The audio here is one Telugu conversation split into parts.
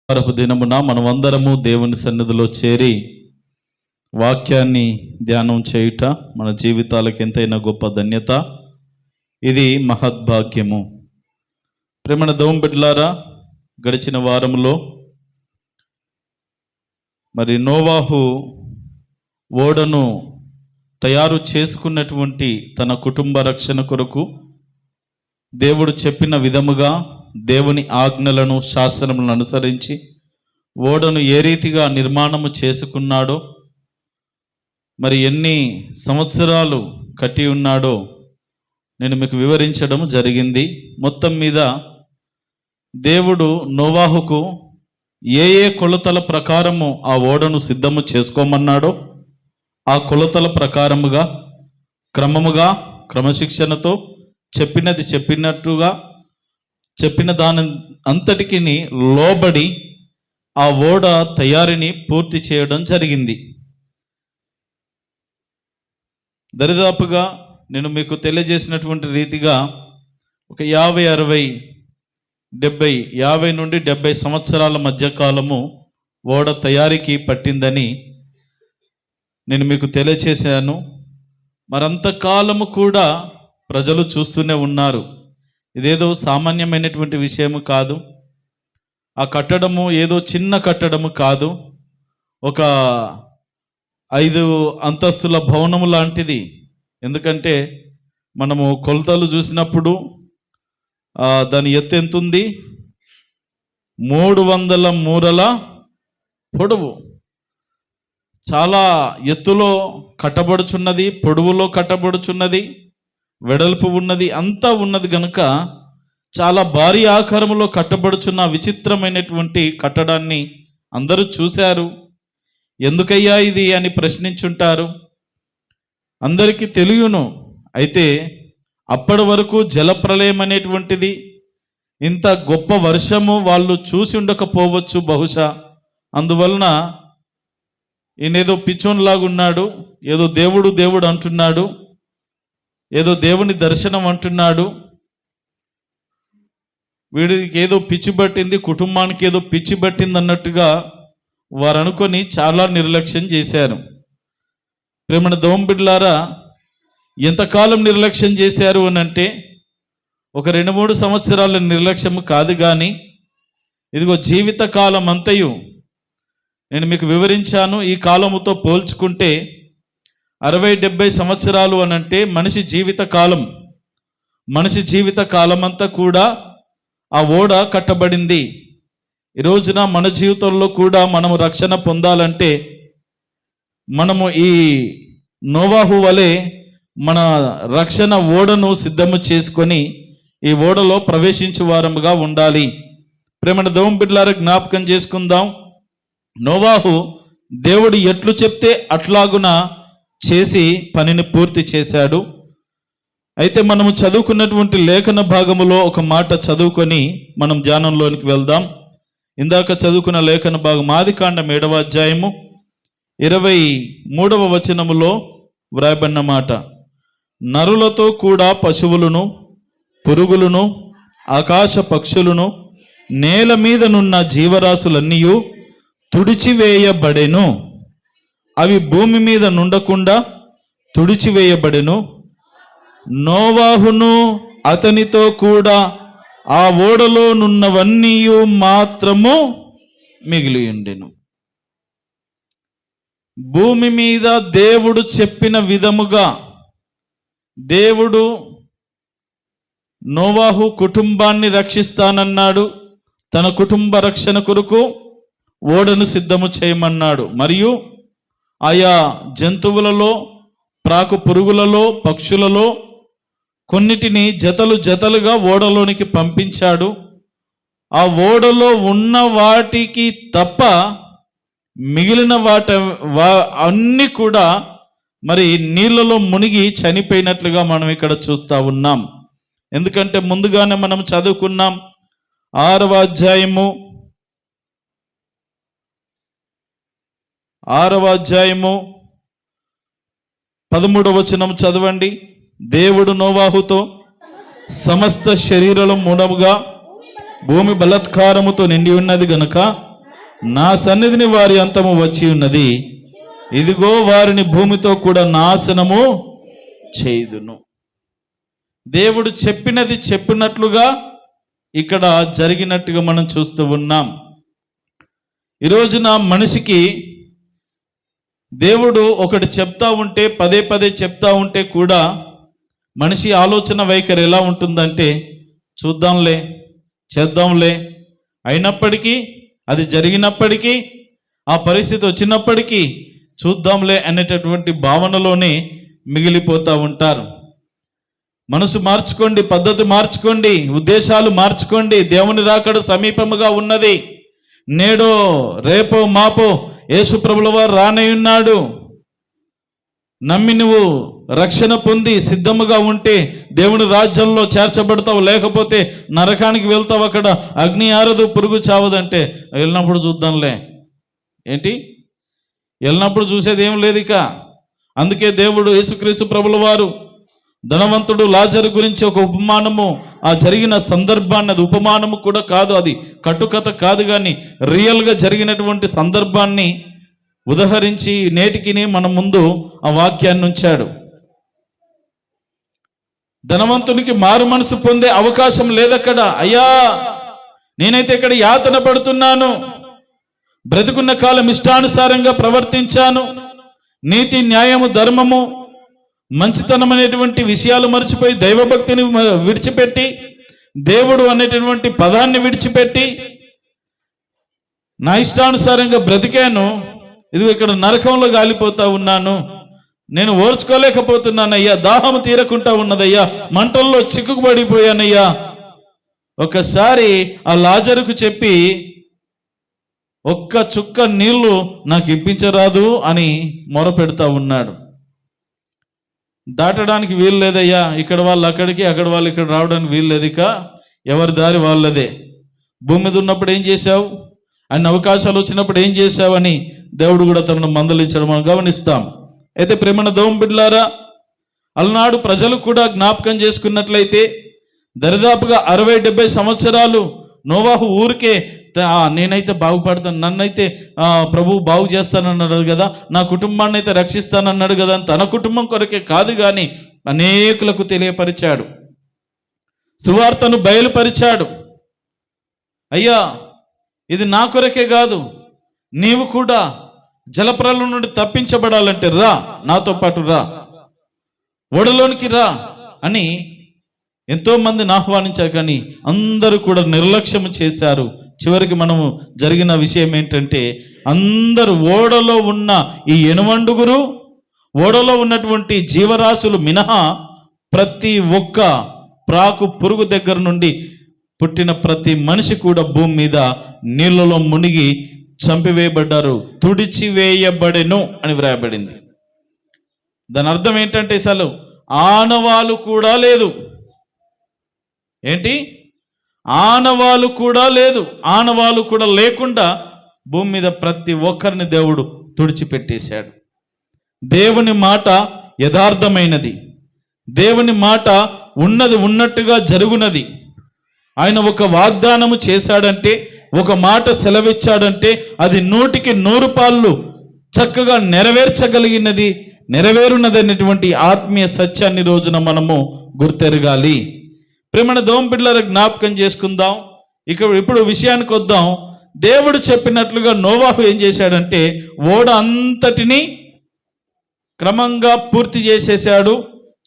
దినమున మనమందరము దేవుని సన్నిధిలో చేరి వాక్యాన్ని ధ్యానం చేయుట మన జీవితాలకు ఎంతైనా గొప్ప ధన్యత. ఇది మహద్భాగ్యము. ప్రేమన దేవుని బిడ్డలారా, గడిచిన వారంలో మరి నోవాహు ఓడను తయారు చేసుకున్నటువంటి తన కుటుంబ రక్షణ కొరకు దేవుడు చెప్పిన విధముగా దేవుని ఆజ్ఞలను శాస్త్రములను అనుసరించి ఓడను ఏ రీతిగా నిర్మాణము చేసుకున్నాడో, మరి ఎన్ని సంవత్సరాలు కట్టి ఉన్నాడో నేను మీకు వివరించడం జరిగింది. మొత్తం మీద దేవుడు నోవాహుకు ఏ ఏ కొలతల ప్రకారము ఆ ఓడను సిద్ధము చేసుకోమన్నాడో ఆ కొలతల ప్రకారముగా క్రమముగా క్రమశిక్షణతో చెప్పినది చెప్పినట్టుగా చెప్పిన దాని అంతటికి లోబడి ఆ ఓడ తయారీని పూర్తి చేయడం జరిగింది. దరిదాపుగా నేను మీకు తెలియజేసినటువంటి రీతిగా ఒక 50 నుండి 70 సంవత్సరాల మధ్యకాలము ఓడ తయారీకి పట్టిందని నేను మీకు తెలియచేశాను. మరంతకాలము కూడా ప్రజలు చూస్తూనే ఉన్నారు. ఇదేదో సామాన్యమైనటువంటి విషయము కాదు. ఆ కట్టడము ఏదో చిన్న కట్టడము కాదు. ఒక 5 అంతస్తుల భవనము లాంటిది. ఎందుకంటే మనము కొలతలు చూసినప్పుడు దాని ఎత్తు ఎంత ఉంది? 300 మూరల పొడవు. చాలా ఎత్తులో కట్టబడుచున్నది, పొడవులో కట్టబడుచున్నది, వెడల్పు ఉన్నది, అంతా ఉన్నది గనుక చాలా భారీ ఆకారంలో కట్టబడుచున్న విచిత్రమైనటువంటి కట్టడాన్ని అందరూ చూశారు. ఎందుకయ్యా ఇది అని ప్రశ్నించుంటారు. అందరికీ తెలియను. అయితే అప్పటి వరకు జలప్రలయం అనేటువంటిది, ఇంత గొప్ప వర్షము వాళ్ళు చూసి ఉండకపోవచ్చు బహుశా. అందువలన ఈయనేదో పిచ్చోన్లాగా ఉన్నాడు, ఏదో దేవుడు అంటున్నాడు, ఏదో దేవుని దర్శనం అంటున్నాడు, వీడికి ఏదో పిచ్చి పట్టింది, కుటుంబానికి ఏదో పిచ్చి పట్టింది అన్నట్టుగా వారు అనుకొని చాలా నిర్లక్ష్యం చేశారు. ప్రేమణ దేవుని బిడ్డలారా, ఎంతకాలం నిర్లక్ష్యం చేశారు అని అంటే ఒక 2-3 సంవత్సరాల నిర్లక్ష్యం కాదు, కానీ ఇదిగో జీవితకాలం అంతయు నేను మీకు వివరించాను. ఈ కాలముతో పోల్చుకుంటే 60-70 సంవత్సరాలు అని అంటే మనిషి జీవిత కాలం అంతా కూడా ఆ ఓడ కట్టబడింది. ఈ రోజున మన జీవితంలో కూడా మనము రక్షణ పొందాలంటే మనము ఈ నోవాహు వలె మన రక్షణ ఓడను సిద్ధము చేసుకొని ఈ ఓడలో ప్రవేశించే వారముగా ఉండాలి. ప్రేమణ దేవుని బిడ్డలారా, జ్ఞాపకం చేసుకుందాం. నోవాహు దేవుడు ఎట్లు చెప్తే అట్లాగున చేసి పనిని పూర్తి చేశాడు. అయితే మనము చదువుకున్నటువంటి లేఖన భాగములో ఒక మాట చదువుకొని మనం ధ్యానంలోనికి వెళ్దాం. ఇందాక చదువుకున్న లేఖన భాగం ఆదికాండం 7వ అధ్యాయము 23వ వచనములో వ్రాయబడిన మాట: నరులతో కూడా పశువులను, పురుగులను, ఆకాశ పక్షులను, నేల మీదనున్న జీవరాశులన్నీ తుడిచివేయబడెను. అవి భూమి మీద నుండకుండా తుడిచివేయబడెను. నోవాహును అతనితో కూడా ఆ ఓడలో నున్నవన్నీ మాత్రము మిగిలి ఉండెను. భూమి మీద దేవుడు చెప్పిన విధముగా దేవుడు నోవాహు కుటుంబాన్ని రక్షిస్తానన్నాడు. తన కుటుంబ రక్షణ కొరకు ఓడను సిద్ధము చేయమన్నాడు. మరియు ఆయా జంతువులలో, ప్రాకు పురుగులలో, పక్షులలో కొన్నిటిని జతలుగా ఓడలోనికి పంపించాడు. ఆ ఓడలో ఉన్న వాటికి తప్ప మిగిలిన అన్నీ కూడా మరి నీళ్ళలో మునిగి చనిపోయినట్లుగా మనం ఇక్కడ చూస్తూ ఉన్నాం. ఎందుకంటే ముందుగానే మనం చదువుకున్నాం. 6వ అధ్యాయము 13వ వచనం చదవండి. దేవుడు నోవాహుతో, సమస్త శరీరం మూఢముగా భూమి బలత్కారముతో నిండి ఉన్నది గనుక నా సన్నిధిని వారి అంతము వచ్చి ఉన్నది, ఇదిగో వారిని భూమితో కూడా నాశనము చేయుదును. దేవుడు చెప్పినది చెప్పినట్లుగా ఇక్కడ జరిగినట్టుగా మనం చూస్తూ ఉన్నాం. ఈ రోజున మనిషికి దేవుడు ఒకటి చెప్తా ఉంటే పదే పదే చెప్తా ఉంటే కూడా మనిషి ఆలోచన వైఖరి ఎలా ఉంటుందంటే, చూద్దాంలే, చేద్దాంలే, అయినప్పటికీ, అది జరిగినప్పటికీ, ఆ పరిస్థితి వచ్చినప్పటికీ చూద్దాంలే అనేటటువంటి భావనలోనే మిగిలిపోతూ ఉంటారు. మనసు మార్చుకోండి, పద్ధతి మార్చుకోండి, ఉద్దేశాలు మార్చుకోండి. దేవుని రాకడ సమీపముగా ఉన్నది. నేడో రేపో మాపో యేసు ప్రభుల వారు రానయ్యున్నాడు. నమ్మి నువ్వు రక్షణ పొంది సిద్ధముగా ఉంటే దేవుని రాజ్యంలో చేర్చబడతావు, లేకపోతే నరకానికి వెళ్తావు, అక్కడ అగ్ని ఆరదు, పురుగు చావదంటే వెళ్ళినప్పుడు చూద్దాంలే. ఏంటి వెళ్ళినప్పుడు చూసేది ఏం లేదు ఇక. అందుకే దేవుడు యేసుక్రీస్తు ప్రభుల వారు ధనవంతుడు లాజరు గురించి ఒక ఉపమానము, ఆ జరిగిన సందర్భాన్ని, అది ఉపమానము కూడా కాదు, అది కట్టుకథ కాదు, కానీ రియల్గా జరిగినటువంటి సందర్భాన్ని ఉదహరించి నేటికి మన ముందు ఆ వాక్యాన్ని ఉంచాడు. ధనవంతునికి మారు మనసు పొందే అవకాశం లేదక్కడ. అయ్యా, నేనైతే ఇక్కడ యాతన పడుతున్నాను, బ్రతుకున్న కాలం ఇష్టానుసారంగా ప్రవర్తించాను, నీతి న్యాయము ధర్మము మంచితనం అనేటువంటి విషయాలు మర్చిపోయి దైవభక్తిని విడిచిపెట్టి దేవుడు అనేటటువంటి పదాన్ని విడిచిపెట్టి నా ఇష్టానుసారంగా బ్రతికాను, ఇదిగో ఇక్కడ నరకంలో గాలిపోతా ఉన్నాను, నేను ఓర్చుకోలేకపోతున్నానయ్యా, దాహము తీరకుండా ఉన్నదయ్యా, మంటల్లో చిక్కుకుపడిపోయానయ్యా. ఒకసారి ఆ లాజరుకు చెప్పి ఒక్క చుక్క నీళ్లు నాకు ఇప్పించరాదు అని మొరపెడతా ఉన్నాడు. దాటడానికి వీలు లేదయ్యా, ఇక్కడ వాళ్ళు అక్కడికి, అక్కడ వాళ్ళు ఇక్కడ రావడానికి వీలు లేదు, ఇక ఎవరి దారి వాళ్ళదే. భూమి మీద ఉన్నప్పుడు ఏం చేశావు, అన్ని అవకాశాలు వచ్చినప్పుడు ఏం చేశావు అని దేవుడు కూడా తనను మందలించడం మనం గమనిస్తాం. అయితే ప్రేమన దోమ బిడ్డలారా, అలనాడు ప్రజలు కూడా జ్ఞాపకం చేసుకున్నట్లయితే దరిదాపుగా 60-70 సంవత్సరాలు నోవాహు ఊరికే నేనైతే బాగుపడతాను, నన్నైతే ప్రభువు బాగు చేస్తానన్నాడు కదా, నా కుటుంబాన్ని అయితే రక్షిస్తానన్నాడు కదా అని తన కుటుంబం కొరకే కాదు కానీ అనేకులకు తెలియపరిచాడు, సువార్తను బయలుపరిచాడు. అయ్యా, ఇది నా కొరకే కాదు, నీవు కూడా జలప్రలయం నుండి తప్పించబడాలంటే రా, నాతో పాటు రా, ఓడలోనికి రా అని ఎంతో మందిని ఆహ్వానించారు, కానీ అందరూ కూడా నిర్లక్ష్యం చేశారు. చివరికి మనము జరిగిన విషయం ఏంటంటే, అందరూ ఓడలో ఉన్న ఈ ఎనుమండుగురు, ఓడలో ఉన్నటువంటి జీవరాశులు మినహా ప్రతి ఒక్క ప్రాకు పురుగు దగ్గర నుండి పుట్టిన ప్రతి మనిషి కూడా భూమి మీద నీళ్ళలో మునిగి చంపివేయబడ్డారు, తుడిచివేయబడెను అని వ్రాయబడింది. దాని అర్థం ఏంటంటే అసలు ఆనవాలు కూడా లేదు. ఏంటి? ఆనవాలు కూడా లేదు. ఆనవాలు కూడా లేకుండా భూమి మీద ప్రతి ఒక్కరిని దేవుడు తుడిచిపెట్టేశాడు. దేవుని మాట యథార్థమైనది, దేవుని మాట ఉన్నది ఉన్నట్టుగా జరుగునది. ఆయన ఒక వాగ్దానము చేశాడంటే, ఒక మాట సెలవిచ్చాడంటే అది 100కి 100 చక్కగా నెరవేర్చగలిగినది, నెరవేరున్నది అనేటువంటి ఆత్మీయ సత్యాన్ని రోజున మనము గుర్తెరగాలి. ప్రేమణ దోమ బిడ్డల జ్ఞాపకం చేసుకుందాం. ఇప్పుడు విషయానికి వద్దాం. దేవుడు చెప్పినట్లుగా నోవాహు ఏం చేశాడంటే ఓడ అంతటిని క్రమంగా పూర్తి చేసేసాడు,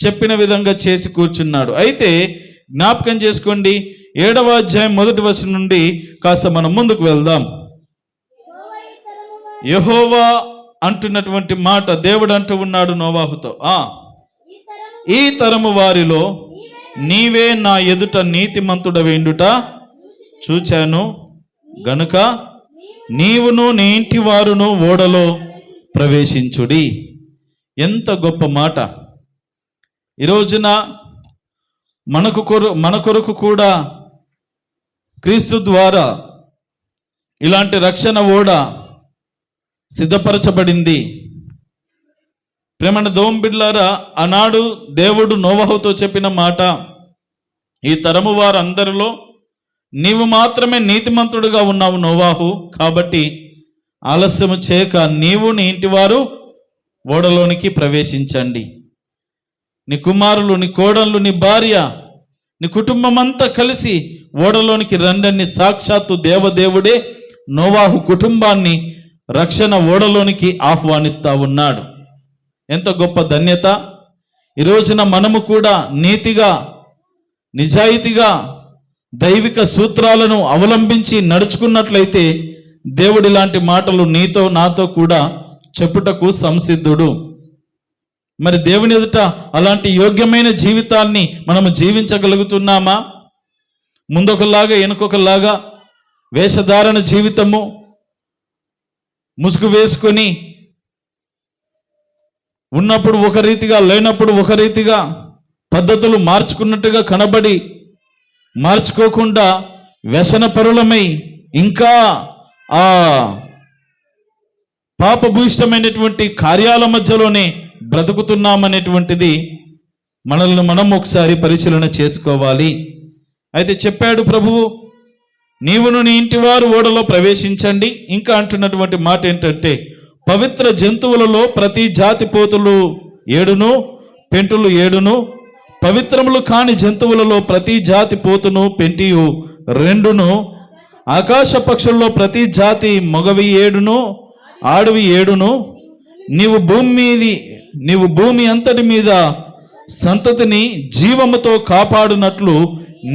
చెప్పిన విధంగా చేసి కూర్చున్నాడు. అయితే జ్ఞాపకం చేసుకోండి, 7వ అధ్యాయం 1వ వచనం నుండి కాస్త మనం ముందుకు వెళ్దాం. యెహోవా అంటున్నటువంటి మాట దేవుడు అంటూ ఉన్నాడు నోవాహుతో, ఈ తరము వారిలో నీవే నా ఎదుట నీతిమంతుడవేండుట చూచాను గనుక నీవును నీ ఇంటి వారును ఓడలో ప్రవేశించుడి. ఎంత గొప్ప మాట! ఈ రోజున మన కొరకు కూడా క్రీస్తు ద్వారా ఇలాంటి రక్షణ ఓడ సిద్ధపరచబడింది. ప్రేమణ దోమ బిడ్డలారా, ఆనాడు దేవుడు నోవాహుతో చెప్పిన మాట, ఈ తరము వారందరిలో నీవు మాత్రమే నీతిమంతుడుగా ఉన్నావు నోవాహు, కాబట్టి ఆలస్యము చేయక నీవు నీ ఇంటివారు ఓడలోనికి ప్రవేశించండి. నీ కుమారులు, నీ కోడళ్ళు, నీ భార్య, నీ కుటుంబం అంతా కలిసి ఓడలోనికి రండని సాక్షాత్తు దేవదేవుడే నోవాహు కుటుంబాన్ని రక్షణ ఓడలోనికి ఆహ్వానిస్తా ఉన్నాడు. ఎంత గొప్ప ధన్యత! ఈ రోజున మనము కూడా నీతిగా, నిజాయితీగా, దైవిక సూత్రాలను అవలంబించి నడుచుకున్నట్లయితే దేవుడి లాంటి మాటలు నీతో నాతో కూడా చెప్పుటకు సంసిద్ధుడు. మరి దేవుని ఎదుట అలాంటి యోగ్యమైన జీవితాన్ని మనము జీవించగలుగుతున్నామా? ముందొకలాగా వెనుకొకలాగా వేషధారణ జీవితము, ముసుగు వేసుకొని ఉన్నప్పుడు ఒక రీతిగా, లేనప్పుడు ఒక రీతిగా, పద్ధతులు మార్చుకున్నట్టుగా కనబడి మార్చుకోకుండా వ్యసనపరులమై ఇంకా ఆ పాపభూయిష్టమైనటువంటి కార్యాల మధ్యలోనే బ్రతుకుతున్నామనేటువంటిది మనల్ని మనం ఒకసారి పరిశీలన చేసుకోవాలి. అయితే చెప్పాడు ప్రభువు, నీవును నీ ఇంటి వారు ఓడలో ప్రవేశించండి. ఇంకా అంటున్నటువంటి మాట ఏంటంటే, పవిత్ర జంతువులలో ప్రతి జాతి పోతులు 7, పెంటులు 7, పవిత్రములు కాని జంతువులలో ప్రతి జాతి పోతును పెంటియు 2, ఆకాశ పక్షుల్లో ప్రతి జాతి మగవి 7, ఆడవి 7, నీవు భూమి అంతటి మీద సంతతిని జీవముతో కాపాడునట్లు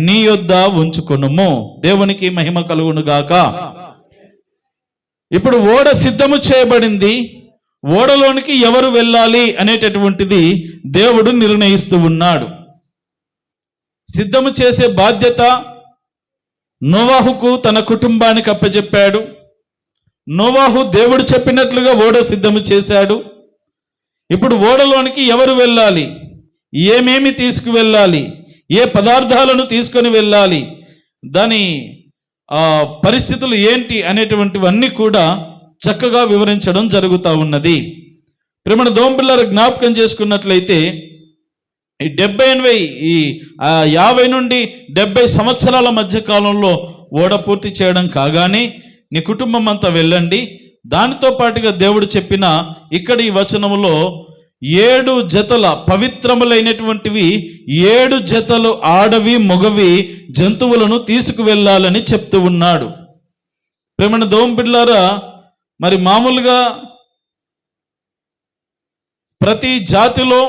నీ యొద్ద ఉంచుకొనుము. దేవునికి మహిమ కలుగును గాక. ఇప్పుడు ఓడ సిద్ధము చేయబడింది. ఓడలోనికి ఎవరు వెళ్ళాలి అనేటటువంటిది దేవుడు నిర్ణయిస్తూ ఉన్నాడు. సిద్ధము చేసే బాధ్యత నోవాహుకు, తన కుటుంబానికి అప్పచెప్పాడు. నోవాహు దేవుడు చెప్పినట్లుగా ఓడ సిద్ధము చేశాడు. ఇప్పుడు ఓడలోనికి ఎవరు వెళ్ళాలి, ఏమేమి తీసుకువెళ్ళాలి, ఏ పదార్థాలను తీసుకొని వెళ్ళాలి, దాని పరిస్థితులు ఏంటి అనేటువంటివన్నీ కూడా చక్కగా వివరించడం జరుగుతూ ఉన్నది. ప్రేమణ దోంపిల్లర జ్ఞాపకం చేసుకున్నట్లయితే 50 నుండి 70 సంవత్సరాల మధ్య కాలంలో ఓడ పూర్తి చేయడం కాగానే నీ కుటుంబం అంతా వెళ్ళండి. దానితో పాటుగా దేవుడు చెప్పిన ఇక్కడ ఈ వచనములో 7 జతల పవిత్రములైనటువంటివి 7 జతలు ఆడవి మగవి జంతువులను తీసుకువెళ్ళాలని చెప్తూ ఉన్నాడు. ప్రేమణ దోంపిల్లారా, మరి మామూలుగా ప్రతి జాతిలో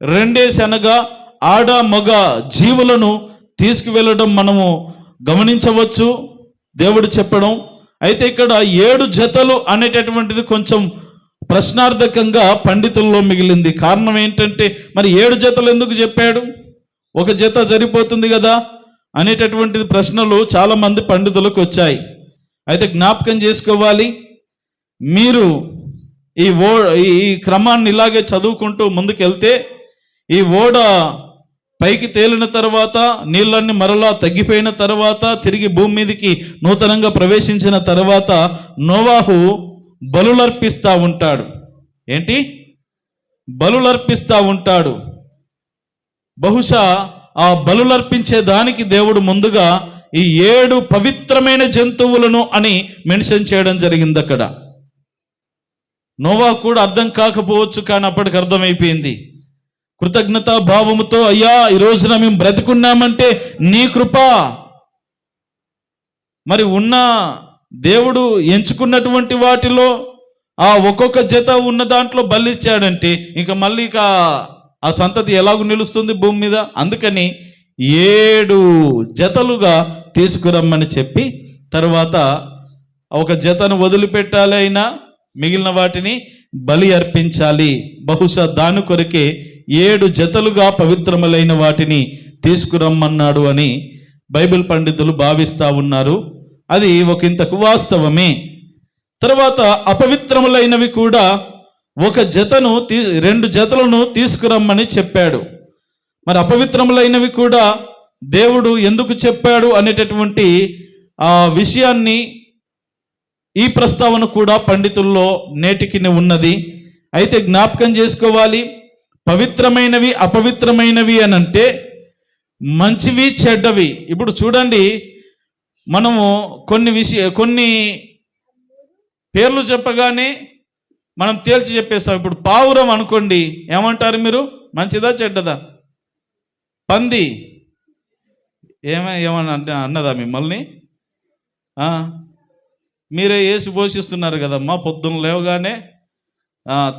2 అనగా ఆడ మగ జీవులను తీసుకువెళ్ళడం మనము గమనించవచ్చు, దేవుడు చెప్పడం. అయితే ఇక్కడ 7 జతలు అనేటటువంటిది కొంచెం ప్రశ్నార్థకంగా పండితుల్లో మిగిలింది. కారణం ఏంటంటే, మరి 7 జతలు ఎందుకు చెప్పాడు, ఒక జత సరిపోతుంది కదా అనేటటువంటిది ప్రశ్నలు చాలా మంది పండితులకు వచ్చాయి. అయితే జ్ఞాపకం చేసుకోవాలి, మీరు ఈ క్రమాన్ని ఇలాగే చదువుకుంటూ ముందుకెళ్తే ఈ ఓడ పైకి తేలిన తర్వాత, నీళ్ళన్నీ మరలా తగ్గిపోయిన తర్వాత, తిరిగి భూమి మీదకి నూతనంగా ప్రవేశించిన తర్వాత నోవాహు బలులర్పిస్తూ ఉంటాడు. ఏంటి? బలులర్పిస్తూ ఉంటాడు. బహుశా ఆ బలులర్పించే దానికి దేవుడు ముందుగా ఈ 7 పవిత్రమైన జంతువులను అని మెన్షన్ చేయడం జరిగింది. అక్కడ నోవాహు కూడా అర్థం కాకపోవచ్చు, కానీ అప్పటికి అర్థమైపోయింది. కృతజ్ఞతా భావముతో, అయ్యా ఈ రోజున మేము బ్రతికున్నామంటే నీ కృప. మరి ఉన్న దేవుడు ఎంచుకున్నటువంటి వాటిలో ఆ ఒక్కొక్క జత ఉన్న దాంట్లో బలిచ్చాడంటే ఇంకా మళ్ళీ ఆ సంతతి ఎలాగూ నిలుస్తుంది భూమి మీద? అందుకని 7 జతలుగా తీసుకురమ్మని చెప్పి తర్వాత ఒక జతను వదిలిపెట్టాలి, అయినా మిగిలిన వాటిని బలి అర్పించాలి. బహుశా దాని కొరకే 7 జతలుగా పవిత్రములైన వాటిని తీసుకురమ్మన్నాడు అని బైబిల్ పండితులు భావిస్తూ ఉన్నారు. అది ఒకంతకు వాస్తవమే. తర్వాత అపవిత్రములైనవి కూడా 2 జతలను తీసుకురమ్మని చెప్పాడు. మరి అపవిత్రములైనవి కూడా దేవుడు ఎందుకు చెప్పాడు అనేటటువంటి ఆ విషయాన్ని, ఈ ప్రస్తావన కూడా పండితుల్లో నేటికి ఉన్నది. అయితే జ్ఞాపకం చేసుకోవాలి, పవిత్రమైనవి అపవిత్రమైనవి అని అంటే మంచివి చెడ్డవి. ఇప్పుడు చూడండి, మనము కొన్ని పేర్లు చెప్పగానే మనం తేల్చి చెప్పేస్తాం. ఇప్పుడు పావురం అనుకోండి, ఏమంటారు మీరు? మంచిదా చెడ్డదా? పంది ఏమన్నా అన్నదా మిమ్మల్ని? మీరే వేసి పోషిస్తున్నారు కదమ్మా. పొద్దున్న లేవగానే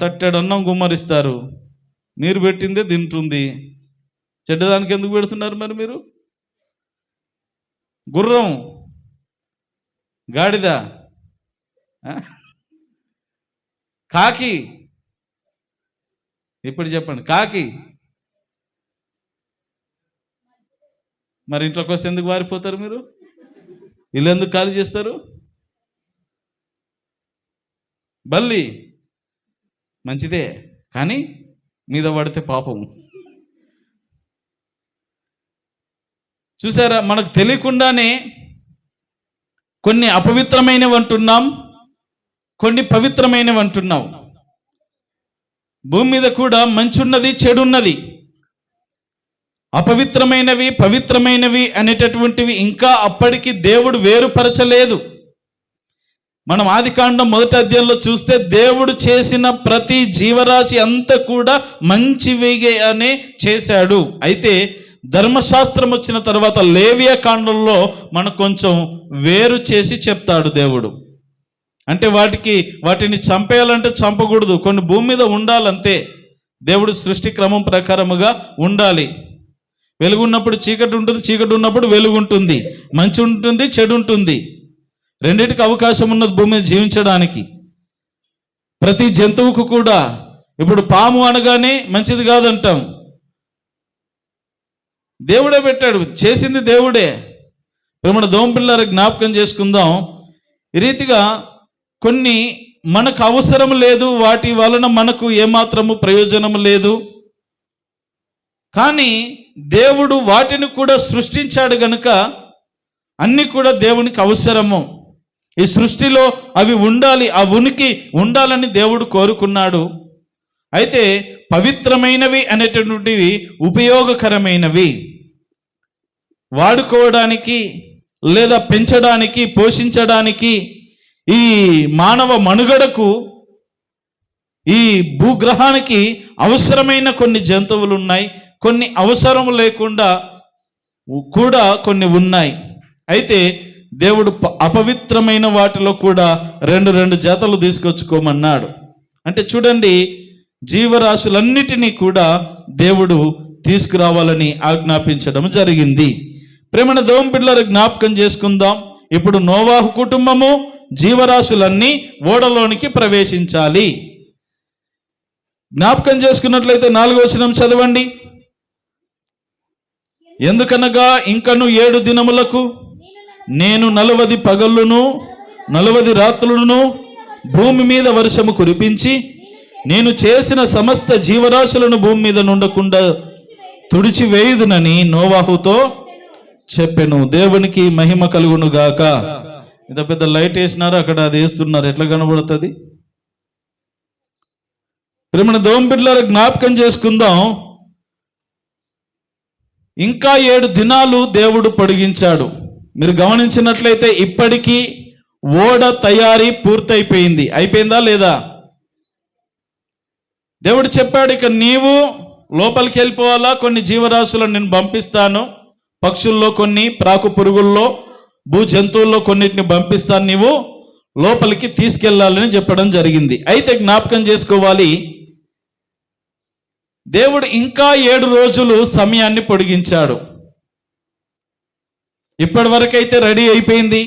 తట్టెడు అన్నం గుమ్మరిస్తారు, మీరు పెట్టిందే తింటుంది. చెడ్డదానికి ఎందుకు పెడుతున్నారు మరి మీరు? గుర్రం, గాడిద, కాకి, ఇప్పుడు చెప్పండి, కాకి మరి ఇంట్లోకి వస్తే ఎందుకు వారిపోతారు మీరు? ఇల్లు ఎందుకు ఖాళీ చేస్తారు? బల్లి మంచిదే, కానీ మీద పడితే పాపం. చూసారా, మనకు తెలియకుండానే కొన్ని అపవిత్రమైనవి అంటున్నాం, కొన్ని పవిత్రమైనవి అంటున్నాం. భూమి మీద కూడా మంచి ఉన్నది, చెడు ఉన్నది. అపవిత్రమైనవి, పవిత్రమైనవి అనేటటువంటివి ఇంకా అప్పటికి దేవుడు వేరుపరచలేదు. మనం ఆదికాండం 1వ అధ్యాయంలో చూస్తే దేవుడు చేసిన ప్రతి జీవరాశి అంతా కూడా మంచివిగా అనే చేశాడు. అయితే ధర్మశాస్త్రం వచ్చిన తర్వాత లేవియా కాండంలో మనకు కొంచెం వేరు చేసి చెప్తాడు దేవుడు. అంటే వాటిని చంపేయాలంటే చంపకూడదు, కొన్ని భూమి మీద ఉండాలంతే. దేవుడు సృష్టి క్రమం ప్రకారముగా ఉండాలి. వెలుగు ఉన్నప్పుడు చీకటి ఉంటుంది, చీకటి ఉన్నప్పుడు వెలుగు ఉంటుంది, మంచి ఉంటుంది, చెడు ఉంటుంది. రెండింటికి అవకాశం ఉన్నది భూమి మీద జీవించడానికి. ప్రతి జంతువుకు కూడా, ఇప్పుడు పాము అనగానే మంచిది కాదంటాం, దేవుడే పెట్టాడు, చేసింది దేవుడే. మన దోమపిల్లల జ్ఞాపకం చేసుకుందాం. ఈ రీతిగా కొన్ని మనకు అవసరం లేదు, వాటి వలన మనకు ఏమాత్రము ప్రయోజనం లేదు, కానీ దేవుడు వాటిని కూడా సృష్టించాడు గనుక అన్ని కూడా దేవునికి అవసరము. ఈ సృష్టిలో అవి ఉండాలి, ఆ ఉనికి ఉండాలని దేవుడు కోరుకున్నాడు. అయితే పవిత్రమైనవి అనేటటువంటివి ఉపయోగకరమైనవి, వాడుకోవడానికి లేదా పెంచడానికి, పోషించడానికి, ఈ మానవ మనుగడకు, ఈ భూగ్రహానికి అవసరమైన కొన్ని జంతువులు ఉన్నాయి, కొన్ని అవసరం లేకుండా కూడా కొన్ని ఉన్నాయి. అయితే దేవుడు అపవిత్రమైన వాటిలో కూడా రెండు జతలు తీసుకొచ్చుకోమన్నాడు. అంటే చూడండి, జీవరాశులన్నిటినీ కూడా దేవుడు తీసుకురావాలని ఆజ్ఞాపించడం జరిగింది. ప్రేమన దేవుని బిడ్డలారా, జ్ఞాపకం చేసుకుందాం. ఇప్పుడు నోవాహు కుటుంబము, జీవరాశులన్నీ ఓడలోనికి ప్రవేశించాలి. జ్ఞాపకం చేసుకున్నట్లయితే 4వ వచనం చదవండి. ఎందుకనగా ఇంకను 7 దినములకు నేను 40 పగళ్ళును 40 రాత్రులను భూమి మీద వర్షము కురిపించి నేను చేసిన సమస్త జీవరాశులను భూమి మీద నుండకుండా తుడిచివేయుదునని నోవాహుతో చెప్పెను. దేవునికి మహిమ కలుగును గాక. ఇంత పెద్ద లైట్ వేసినారు, అక్కడ అది వేస్తున్నారు, ఎట్లా కనబడుతుంది? ప్రేమన దేవుని బిడ్డలారా, జ్ఞాపకం చేసుకుందాం. ఇంకా 7 దినాలు దేవుడు పొడిగించాడు. మీరు గమనించినట్లయితే ఇప్పటికీ ఓడ తయారీ పూర్తయిపోయింది. అయిపోయిందా లేదా? దేవుడు చెప్పాడు, ఇక నీవు లోపలికి వెళ్ళిపోవాలా, కొన్ని జీవరాశులను నేను పంపిస్తాను, పక్షుల్లో కొన్ని, ప్రాకు పురుగుల్లో, భూ జంతువుల్లో కొన్నిటిని పంపిస్తాను, నీవు లోపలికి తీసుకెళ్లాలని చెప్పడం జరిగింది. అయితే జ్ఞాపకం చేసుకోవాలి, దేవుడు ఇంకా 7 రోజులు సమయాన్ని పొడిగించాడు. ఇప్పటి వరకైతే రెడీ అయిపోయింది,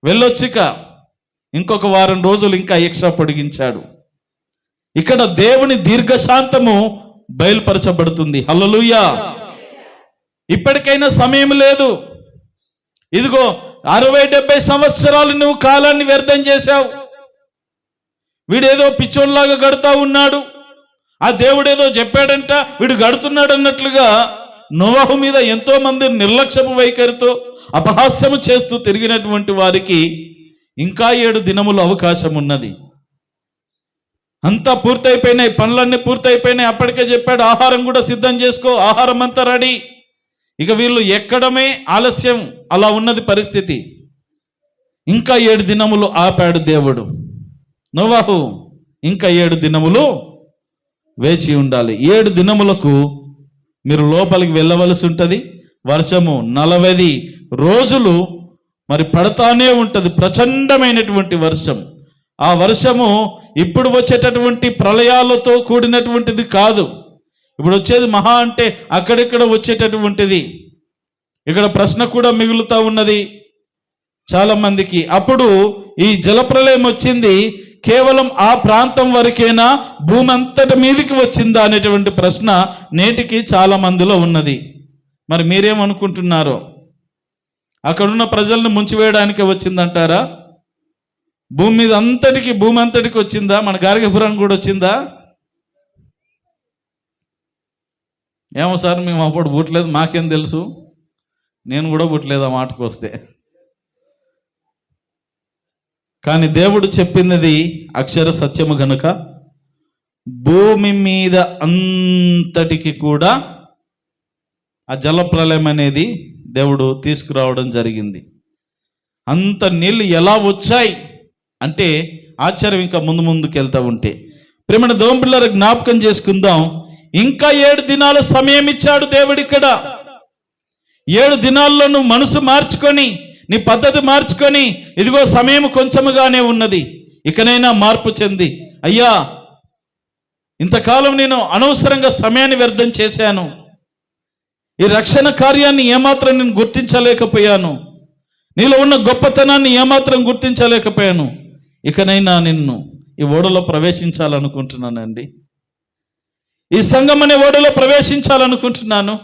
వెళ్ళొచ్చుక ఇంకొక వారం రోజులు ఇంకా ఎక్స్ట్రా పొడిగించాడు. ఇక్కడ దేవుని దీర్ఘశాంతము బయలుపరచబడుతుంది. హల్లెలూయా. ఇప్పటికైనా సమయం లేదు. ఇదిగో 60-70 సంవత్సరాలు నువ్వు కాలాన్ని వ్యర్థం చేశావు. వీడేదో పిచ్చోన్లాగా గడుతూ ఉన్నాడు, ఆ దేవుడేదో చెప్పాడంట వీడు గడుతున్నాడు అన్నట్లుగా నోవాహు మీద ఎంతో మంది నిర్లక్ష్యపు వైఖరితో అపహాస్యము చేస్తూ తిరిగినటువంటి వారికి ఇంకా 7 దినములు అవకాశం ఉన్నది. అంతా పూర్తయిపోయినాయి, పనులన్నీ పూర్తయిపోయినాయి. అప్పటికే చెప్పాడు, ఆహారం కూడా సిద్ధం చేసుకో, ఆహారం అంతా రెడీ. ఇక వీళ్ళు ఎక్కడమే ఆలస్యం, అలా ఉన్నది పరిస్థితి. ఇంకా 7 దినములు ఆపాడు దేవుడు. నోవాహు ఇంకా 7 దినములు వేచి ఉండాలి. 7 దినములకు మీరు లోపలికి వెళ్ళవలసి ఉంటుంది. వర్షము 40 రోజులు మరి పడతానే ఉంటుంది, ప్రచండమైనటువంటి వర్షం. ఆ వర్షము ఇప్పుడు వచ్చేటటువంటి ప్రళయాలతో కూడినటువంటిది కాదు. ఇప్పుడు వచ్చేది మహా అంటే అక్కడిక్కడ వచ్చేటటువంటిది. ఇక్కడ ప్రశ్న కూడా మిగులుతూ ఉన్నది చాలా మందికి. అప్పుడు ఈ జలప్రళయం వచ్చింది కేవలం ఆ ప్రాంతం వరకేనా, భూమి అంతటి మీదకి వచ్చిందా అనేటువంటి ప్రశ్న నేటికి చాలా మందిలో ఉన్నది. మరి మీరేమనుకుంటున్నారో? అక్కడున్న ప్రజలను ముంచివేయడానికి వచ్చిందంటారా? భూమి అంతటికి వచ్చిందా? మన గార్గపురానికి కూడా వచ్చిందా? ఏమో సార్, మేము అప్పుడు పుట్టలేదు, మాకేం తెలుసు. నేను కూడా పుట్టలేదు ఆ మాటకు వస్తే. కానీ దేవుడు చెప్పినది అక్షర సత్యము గనుక భూమి మీద అంతటికి కూడా ఆ జలప్రలయం అనేది దేవుడు తీసుకురావడం జరిగింది. అంత నీళ్ళు ఎలా వచ్చాయి అంటే ఆశ్చర్యం. ఇంకా ముందుకు వెళ్తూ ఉంటే ప్రేమణ దోంపిల్లర జ్ఞాపకం చేసుకుందాం. ఇంకా 7 దినాల సమయం ఇచ్చాడు దేవుడు. ఇక్కడ 7 దినాల్లో నువ్వు మనసు మార్చుకొని, నీ పద్ధతి మార్చుకొని, ఇదిగో సమయం కొంచెముగానే ఉన్నది, ఇకనైనా మార్పు చెంది, అయ్యా ఇంతకాలం నేను అనవసరంగా సమయాన్ని వ్యర్థం చేశాను, ఈ రక్షణ కార్యాన్ని ఏమాత్రం నేను గుర్తించలేకపోయాను, నీలో ఉన్న గొప్పతనాన్ని ఏమాత్రం గుర్తించలేకపోయాను, ఇకనైనా నిన్ను ఈ ఓడలో ప్రవేశించాలనుకుంటున్నానండి, ఈ సంఘం అనే ఓడలో ప్రవేశించాలనుకుంటున్నాను,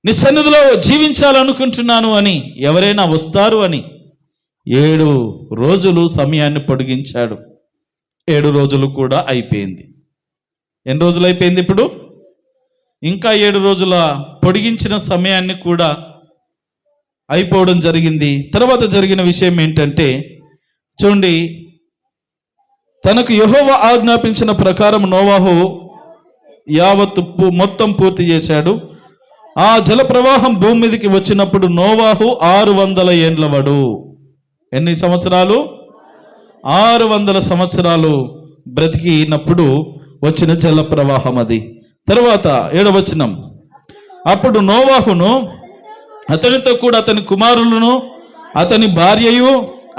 నీ సన్నిధిలో జీవించాలనుకుంటున్నాను అని ఎవరైనా వస్తారు అని 7 రోజులు సమయాన్ని పొడిగించాడు. 7 రోజులు కూడా అయిపోయింది. ఎన్ని రోజులు అయిపోయింది ఇప్పుడు? ఇంకా 7 రోజుల పొడిగించిన సమయాన్ని కూడా అయిపోవడం జరిగింది. తర్వాత జరిగిన విషయం ఏంటంటే చూడండి, తనకు యెహోవా ఆజ్ఞాపించిన ప్రకారం నోవాహు యావత్తు మొత్తం పూర్తి చేశాడు. ఆ జల ప్రవాహం భూమి మీదకి వచ్చినప్పుడు నోవాహు 600 ఏండ్లవాడు. ఎన్ని సంవత్సరాలు? 600 సంవత్సరాలు బ్రతికినప్పుడు వచ్చిన జల ప్రవాహం అది. తర్వాత 7వ వచనం, అప్పుడు నోవాహును అతనితో కూడా అతని కుమారులను, అతని భార్యయు,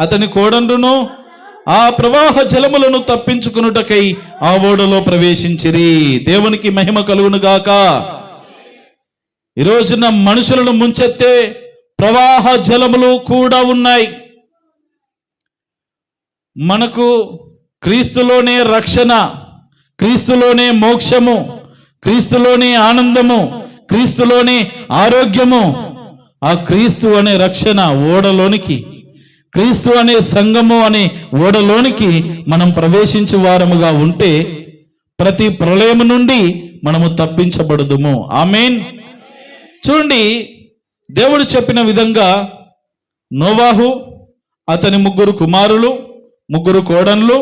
అతని కోడండును ఆ ప్రవాహ జలములను తప్పించుకునుటకై ఆ ఓడలో ప్రవేశించిరి. దేవునికి మహిమ కలుగును గాక. ఈ రోజున మనుషులను ముంచెత్తే ప్రవాహ జలములు కూడా ఉన్నాయి. మనకు క్రీస్తులోనే రక్షణ, క్రీస్తులోనే మోక్షము, క్రీస్తులోనే ఆనందము, క్రీస్తులోనే ఆరోగ్యము. ఆ క్రీస్తు అనే రక్షణ ఓడలోనికి, క్రీస్తు అనే సంఘము అనే ఓడలోనికి మనం ప్రవేశించే వారముగా ఉంటే ప్రతి ప్రళయము నుండి మనము తప్పించబడుదుము. ఆమేన్. చూడండి, దేవుడు చెప్పిన విధంగా నోవాహు, అతని 3 కుమారులు, 3 కోడన్లు,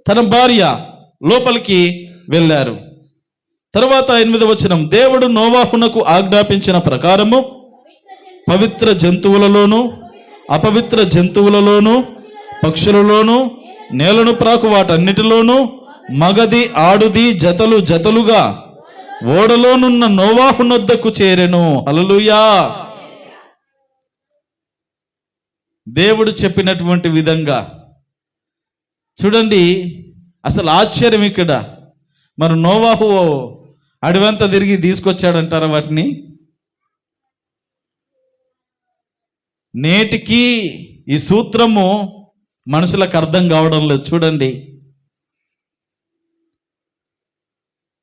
తన భార్య లోపలికి వెళ్ళారు. తర్వాత 8వ వచనం, దేవుడు నోవాహునకు ఆజ్ఞాపించిన ప్రకారము పవిత్ర జంతువులలోను, అపవిత్ర జంతువులలోను, పక్షులలోను, నేలను ప్రాకు వాటన్నిటిలోను, మగది ఆడుది జతలు జతలుగా ఓడలోనున్న నోవాహు నొద్దకు చేరెను. హల్లెలూయా. దేవుడు చెప్పినటువంటి విధంగా చూడండి, అసలు ఆశ్చర్యం ఇక్కడ. మరి నోవాహు అడవంతా తిరిగి తీసుకొచ్చాడంటారా వాటిని? నేటికి ఈ సూత్రము మనుషులకు అర్థం కావడం లేదు. చూడండి,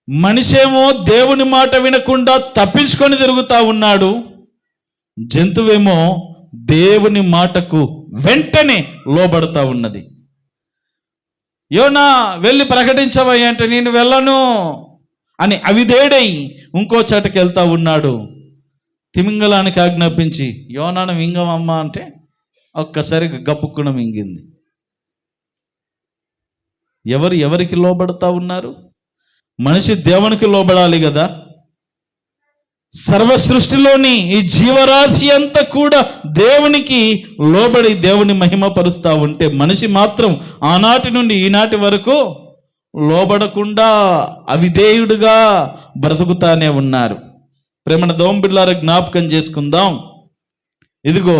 మనిషేమో దేవుని మాట వినకుండా తప్పించుకొని తిరుగుతా ఉన్నాడు, జంతువేమో దేవుని మాటకు వెంటనే లోబడతా ఉన్నది. యోనా వెళ్ళి ప్రకటించవయ్య అంటే నేను వెళ్ళను అని అవిధేడై ఇంకో చోటకి వెళ్తా ఉన్నాడు. తిమింగలానికి ఆజ్ఞాపించి యోనాను మింగమమ్మా అంటే ఒక్కసారి గప్పుక్కున మింగింది. ఎవరికి లోబడతా ఉన్నారు? మనిషి దేవునికి లోబడాలి కదా. సర్వ సృష్టిలోని ఈ జీవరాశి అంతా కూడా దేవునికి లోబడి దేవుని మహిమపరుస్తూ ఉంటే మనిషి మాత్రం ఆనాటి నుండి ఈనాటి వరకు లోబడకుండా అవిధేయుడుగా బ్రతుకుతానే ఉన్నారు. ప్రేమన దోంబిళ్ళారా జ్ఞాపకం చేసుకుందాం. ఇదిగో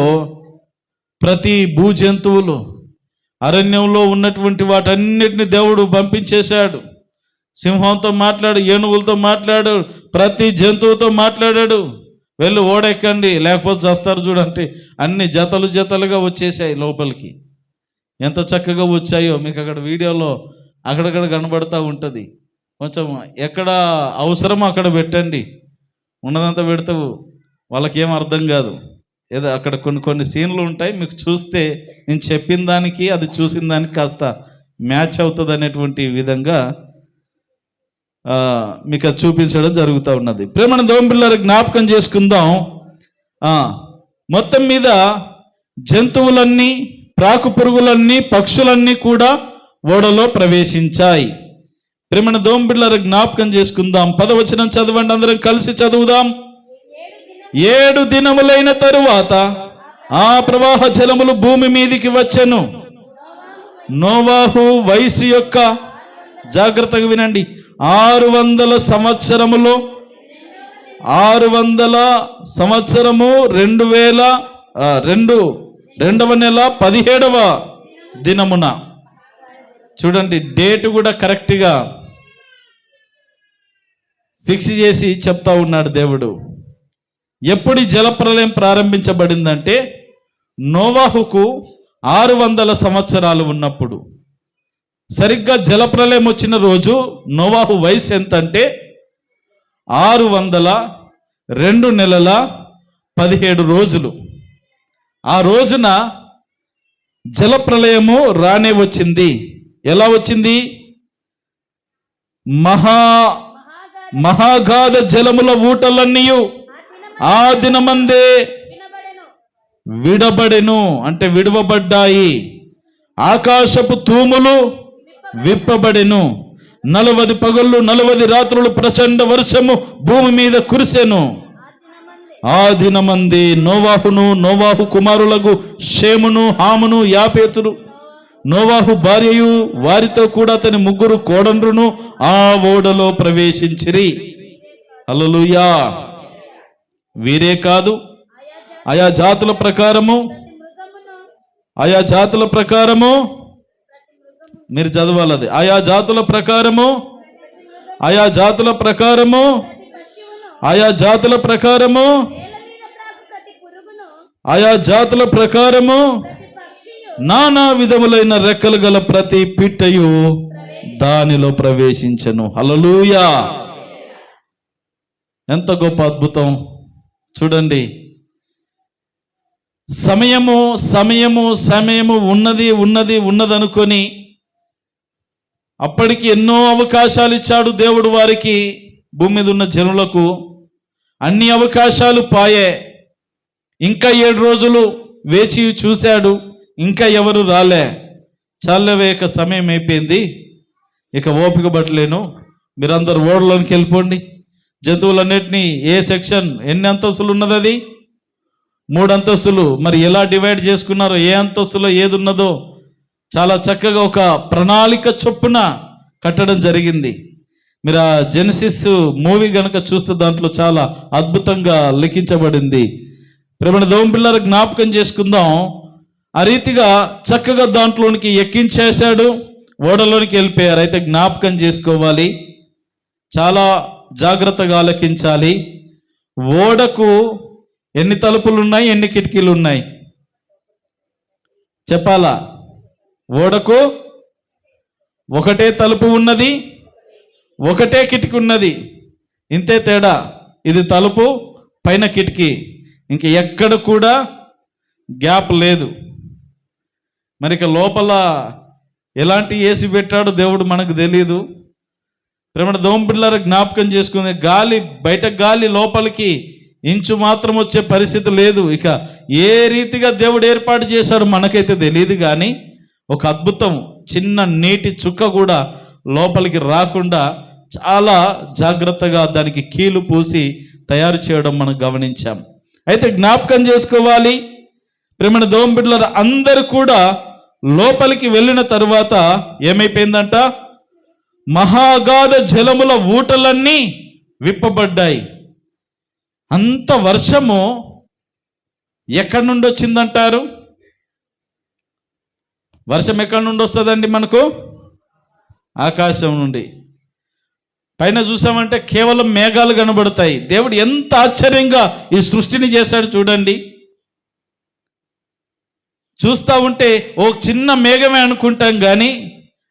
ప్రతి భూజంతువులు, అరణ్యంలో ఉన్నటువంటి వాటన్నిటిని దేవుడు పంపించేశాడు. సింహంతో మాట్లాడు, ఏనుగులతో మాట్లాడు, ప్రతి జంతువుతో మాట్లాడాడు. వెళ్ళి ఓడెక్కండి లేకపోతే చేస్తారు చూడంటే అన్ని జతలు జతలుగా వచ్చేసాయి లోపలికి. ఎంత చక్కగా వచ్చాయో మీకు అక్కడ వీడియోలో అక్కడక్కడ కనబడుతూ ఉంటుంది. కొంచెం ఎక్కడ అవసరమో అక్కడ పెట్టండి, ఉన్నదంతా పెడతావు వాళ్ళకేం అర్థం కాదు. ఏదో అక్కడ కొన్ని సీన్లు ఉంటాయి, మీకు చూస్తే నేను చెప్పిన దానికి అది చూసిన దానికి కాస్త మ్యాచ్ అవుతుంది అనేటువంటి విధంగా మీకు అది చూపించడం జరుగుతూ ఉన్నది. ప్రేమను దోంబిళ్ళారా జ్ఞాపకం చేసుకుందాం. మొత్తం మీద జంతువులన్నీ, ప్రాకు పురుగులన్నీ, పక్షులన్నీ కూడా ఓడలో ప్రవేశించాయి. ప్రేమను దోంబిళ్ళారా జ్ఞాపకం చేసుకుందాం. 10వ వచనం చదవండి, అందరం కలిసి చదువుదాం. 7 దినములైన తరువాత ఆ ప్రవాహ జలములు భూమి మీదికి వచ్చెను. నోవాహు వయసు యొక్క, జాగ్రత్తగా వినండి, 600 సంవత్సరములో 600 సంవత్సరము 2వ నెల 17వ దినమున. చూడండి, డేట్ కూడా కరెక్ట్గా ఫిక్స్ చేసి చెప్తా ఉన్నాడు దేవుడు. ఎప్పుడు జలప్రలయం ప్రారంభించబడిందంటే నోవాహుకు 600 సంవత్సరాలు ఉన్నప్పుడు. సరిగ్గా జలప్రలయం వచ్చిన రోజు నోవాహు వయసు ఎంత అంటే 602 నెలల 17 రోజులు. ఆ రోజున జలప్రలయము రానే వచ్చింది. ఎలా వచ్చింది? మహాగాధ జలముల ఊటలన్నీ ఆ దినమందే విడబడెను, అంటే విడవబడ్డాయి. ఆకాశపు తూములు విప్పబడెను. 40 పగళ్ళు 40 రాత్రులు ప్రచండ వర్షము భూమి మీద కురిసెను. ఆ దినమందే నోవాహును, నోవాహు కుమారులకు షేమును, హామును, యాపేతులు, నోవాహు భార్యయు వారితో కూడా అతని 3 కోడండ్రును ఆ ఓడలో ప్రవేశించిరి. హల్లెలూయా. వీరే కాదు, ఆయా జాతుల ప్రకారము మీరు చదవాలి. ఆయా జాతుల ప్రకారము నానా విధములైన రెక్కలు గల ప్రతి పిట్టయు దానిలో ప్రవేశించెను. హల్లెలూయా. ఎంత గొప్ప అద్భుతం చూడండి. సమయము ఉన్నదనుకొని అప్పటికి ఎన్నో అవకాశాలు ఇచ్చాడు దేవుడు వారికి. భూమి మీద ఉన్న జనులకు అన్ని అవకాశాలు పాయే. ఇంకా 7 రోజులు వేచి చూశాడు, ఇంకా ఎవరు రాలే. చాలవే, ఇక సమయం అయిపోయింది, ఇక ఓపిక పట్టలేను, మీరందరూ ఓడలోనికి వెళ్ళిపోండి. జంతువులన్నిటినీ ఏ సెక్షన్, ఎన్ని అంతస్తులు ఉన్నది? అది 3 అంతస్తులు. మరి ఎలా డివైడ్ చేసుకున్నారో, ఏ అంతస్తులో ఏది ఉన్నదో చాలా చక్కగా ఒక ప్రణాళిక చొప్పున కట్టడం జరిగింది. మీరు ఆ జెనసిస్ మూవీ కనుక చూస్తే దాంట్లో చాలా అద్భుతంగా లిఖించబడింది. ప్రేమను దోంబిళ్ళారా జ్ఞాపకం చేసుకుందాం. ఆ రీతిగా చక్కగా దాంట్లోనికి ఎక్కించేశాడు, ఓడలోనికి వెళ్ళిపోయారు. అయితే జ్ఞాపకం చేసుకోవాలి, చాలా జాగ్రత్తగా ఆలకించాలి. ఓడకు ఎన్ని తలుపులు ఉన్నాయి, ఎన్ని కిటికీలు ఉన్నాయి చెప్పాలా? ఓడకు ఒకటే తలుపు ఉన్నది, ఒకటే కిటికీ ఉన్నది. ఇంతే తేడా. ఇది తలుపు, పైన కిటికీ, ఇంక ఎక్కడ కూడా గ్యాప్ లేదు. మరి ఇక లోపల ఎలాంటి ఏసీ పెట్టాడో దేవుడు మనకు తెలియదు. ప్రేమను దోంబిళ్ళారా జ్ఞాపకం చేసుకునే గాలి, బయట గాలి లోపలికి ఇంచు మాత్రం వచ్చే పరిస్థితి లేదు. ఇక ఏ రీతిగా దేవుడు ఏర్పాటు చేశాడు మనకైతే తెలియదు, కానీ ఒక అద్భుతం, చిన్న నీటి చుక్క కూడా లోపలికి రాకుండా చాలా జాగ్రత్తగా దానికి కీలు పూసి తయారు చేయడం మనం గమనించాం. అయితే జ్ఞాపకం చేసుకోవాలి, ప్రేమైన దేవుని బిడ్డలారా, అందరూ కూడా లోపలికి వెళ్ళిన తరువాత ఏమైపోయిందంట? మహాగాధ జలముల ఊటలన్నీ విప్పబడ్డాయి. అంత వర్షము ఎక్కడి నుండి వచ్చిందంటారు? వర్షం ఎక్కడి నుండి వస్తుందండి మనకు? ఆకాశం నుండి. పైన చూసామంటే కేవలం మేఘాలు కనబడతాయి. దేవుడు ఎంత ఆశ్చర్యంగా ఈ సృష్టిని చేశాడు చూడండి. చూస్తూ ఉంటే ఓ చిన్న మేఘమే అనుకుంటాం, కానీ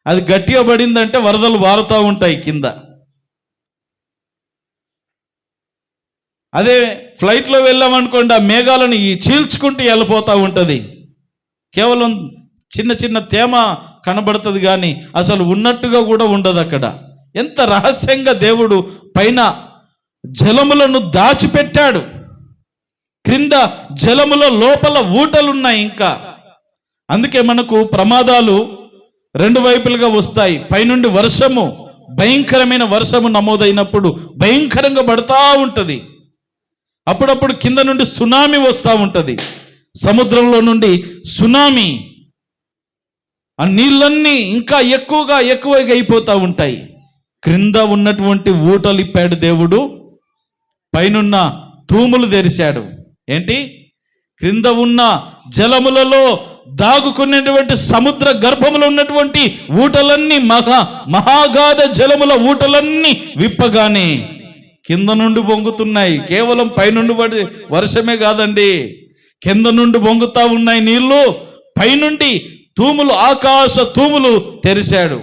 అది గట్టిగా పడిందంటే వరదలు వారుతూ ఉంటాయి కింద. అదే ఫ్లైట్లో వెళ్ళామనుకోండి, ఆ మేఘాలను చీల్చుకుంటూ వెళ్ళిపోతూ ఉంటుంది. కేవలం చిన్న చిన్న తేమ కనబడుతుంది, కానీ అసలు ఉన్నట్టుగా కూడా ఉండదు అక్కడ. ఎంత రహస్యంగా దేవుడు పైన జలములను దాచిపెట్టాడు. క్రింద జలముల లోపల ఊటలున్నాయి. ఇంకా అందుకే మనకు ప్రమాదాలు రెండు వైపులుగా వస్తాయి. పైనుండి వర్షము, భయంకరమైన వర్షము నమోదైనప్పుడు భయంకరంగా పడుతూ ఉంటుంది. అప్పుడప్పుడు కింద నుండి సునామీ వస్తూ ఉంటుంది. సముద్రంలో నుండి సునామీ, ఆ నీళ్ళన్నీ ఇంకా ఎక్కువగా అయిపోతూ ఉంటాయి. క్రింద ఉన్నటువంటి ఊటలు ఇప్పాడు దేవుడు, పైనున్న తూములు తెరిచాడు. ఏంటి? క్రింద ఉన్న జలములలో దాగుకున్నటువంటి సముద్ర గర్భములో ఉన్నటువంటి ఊటలన్నీ మహాగాధ జలముల ఊటలన్నీ విప్పగానే కింద నుండి పొంగుతున్నాయి. కేవలం పైనుండి పడి వర్షమే కాదండి, కింద నుండి పొంగుతా ఉన్నాయి నీళ్లు. పైనుండి తూములు, ఆకాశ తూములు తెరిచాడు.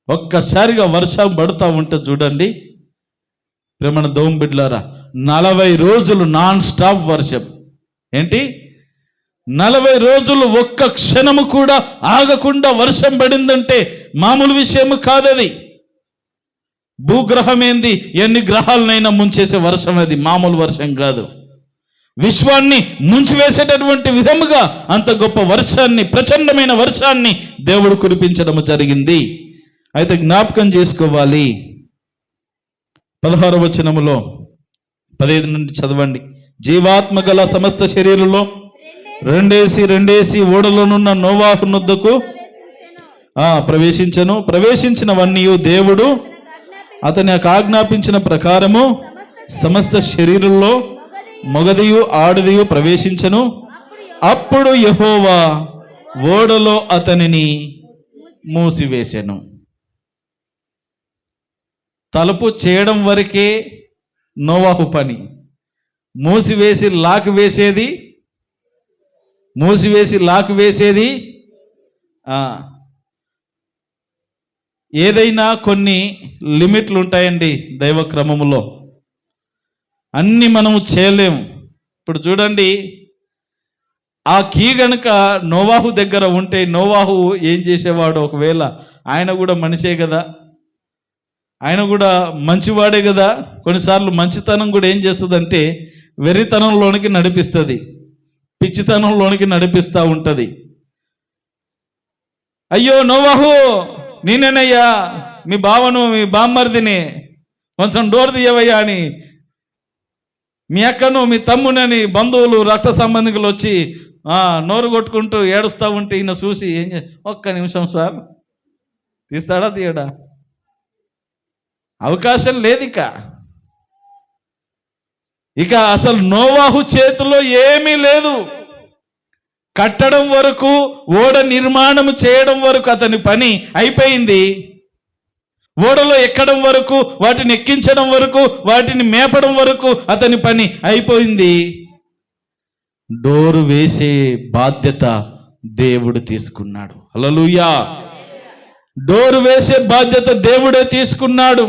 ఒక్కసారిగా వర్షం పడుతూ ఉంటే చూడండి ప్రేమణ దేవుని బిడ్డలారా, 40 రోజులు నాన్ స్టాప్ వర్షం. ఏంటి? 40 రోజులు ఒక్క క్షణము కూడా ఆగకుండా వర్షం పడిందంటే మామూలు విషయము కాదది. భూగ్రహం ఏంది, ఎన్ని గ్రహాలనైనా ముంచేసే వర్షం అది, మామూలు వర్షం కాదు. విశ్వాన్ని ముంచివేసేటటువంటి విధముగా అంత గొప్ప వర్షాన్ని, ప్రచండమైన వర్షాన్ని దేవుడు కురిపించడం జరిగింది. అయితే జ్ఞాపకం చేసుకోవాలి, 16వ వచనములో 15 నుండి చదవండి. జీవాత్మ గల సమస్త శరీరంలో రెండేసి ఓడలోనున్న నోవాహు నొద్దకు ప్రవేశించినవన్నీ దేవుడు అతని ఆజ్ఞాపించిన ప్రకారము సమస్త శరీరంలో మగదియు ఆడదియు ప్రవేశించను. అప్పుడు యెహోవా ఓడలో అతనిని మూసివేసెను. తలుపు చేయడం వరకే నోవాహు పని. మూసివేసి లాక్ వేసేది ఏదైనా కొన్ని లిమిట్లు ఉంటాయండి దైవ క్రమములో. అన్నీ మనము చేయలేము. ఇప్పుడు చూడండి, ఆ కీ గనుక నోవాహు దగ్గర ఉంటే నోవాహు ఏం చేసేవాడు? ఒకవేళ ఆయన కూడా మనిషే కదా, ఆయన కూడా మంచివాడే కదా. కొన్నిసార్లు మంచితనం కూడా ఏం చేస్తుందంటే వెర్రితనంలోనికి నడిపిస్తుంది, పిచ్చితనంలోనికి నడిపిస్తూ ఉంటుంది. అయ్యో నోవాహు, నేనేనయ్యా మీ బావను, మీ బామ్మర్దిని, కొంచెం డోర్ తీయవయ్యా అని మీ అక్కను, మీ తమ్మునని బంధువులు, రక్త సంబంధికులు వచ్చి నోరు కొట్టుకుంటూ ఏడుస్తూ ఉంటే ఈయన చూసి ఒక్క నిమిషం సార్, తీస్తాడా తీయడా? అవకాశం లేదు. ఇక అసలు నోవాహు చేతిలో ఏమీ లేదు. కట్టడం వరకు, ఓడ నిర్మాణం చేయడం వరకు అతని పని అయిపోయింది. ఓడలో ఎక్కడం వరకు, వాటిని ఎక్కించడం వరకు, వాటిని మేపడం వరకు అతని పని అయిపోయింది. డోరు వేసే బాధ్యత దేవుడు తీసుకున్నాడు. హల్లెలూయా! డోరు వేసే బాధ్యత దేవుడే తీసుకున్నాడు.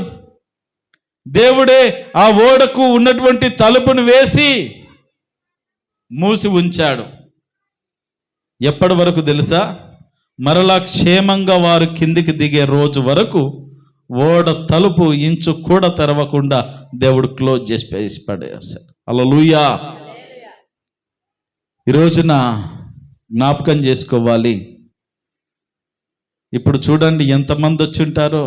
దేవుడే ఆ ఓడకు ఉన్నటువంటి తలుపును వేసి మూసి ఉంచాడు. ఎప్పటి వరకు తెలుసా? మరలా క్షేమంగా వారు కిందికి దిగే రోజు వరకు ఓడ తలుపు ఇంచు కూడా తెరవకుండా దేవుడు క్లోజ్ చేసి పడేశాడు. హల్లెలూయా! ఈ రోజున జ్ఞాపకం చేసుకోవాలి. ఇప్పుడు చూడండి ఎంతమంది వచ్చి ఉంటారో.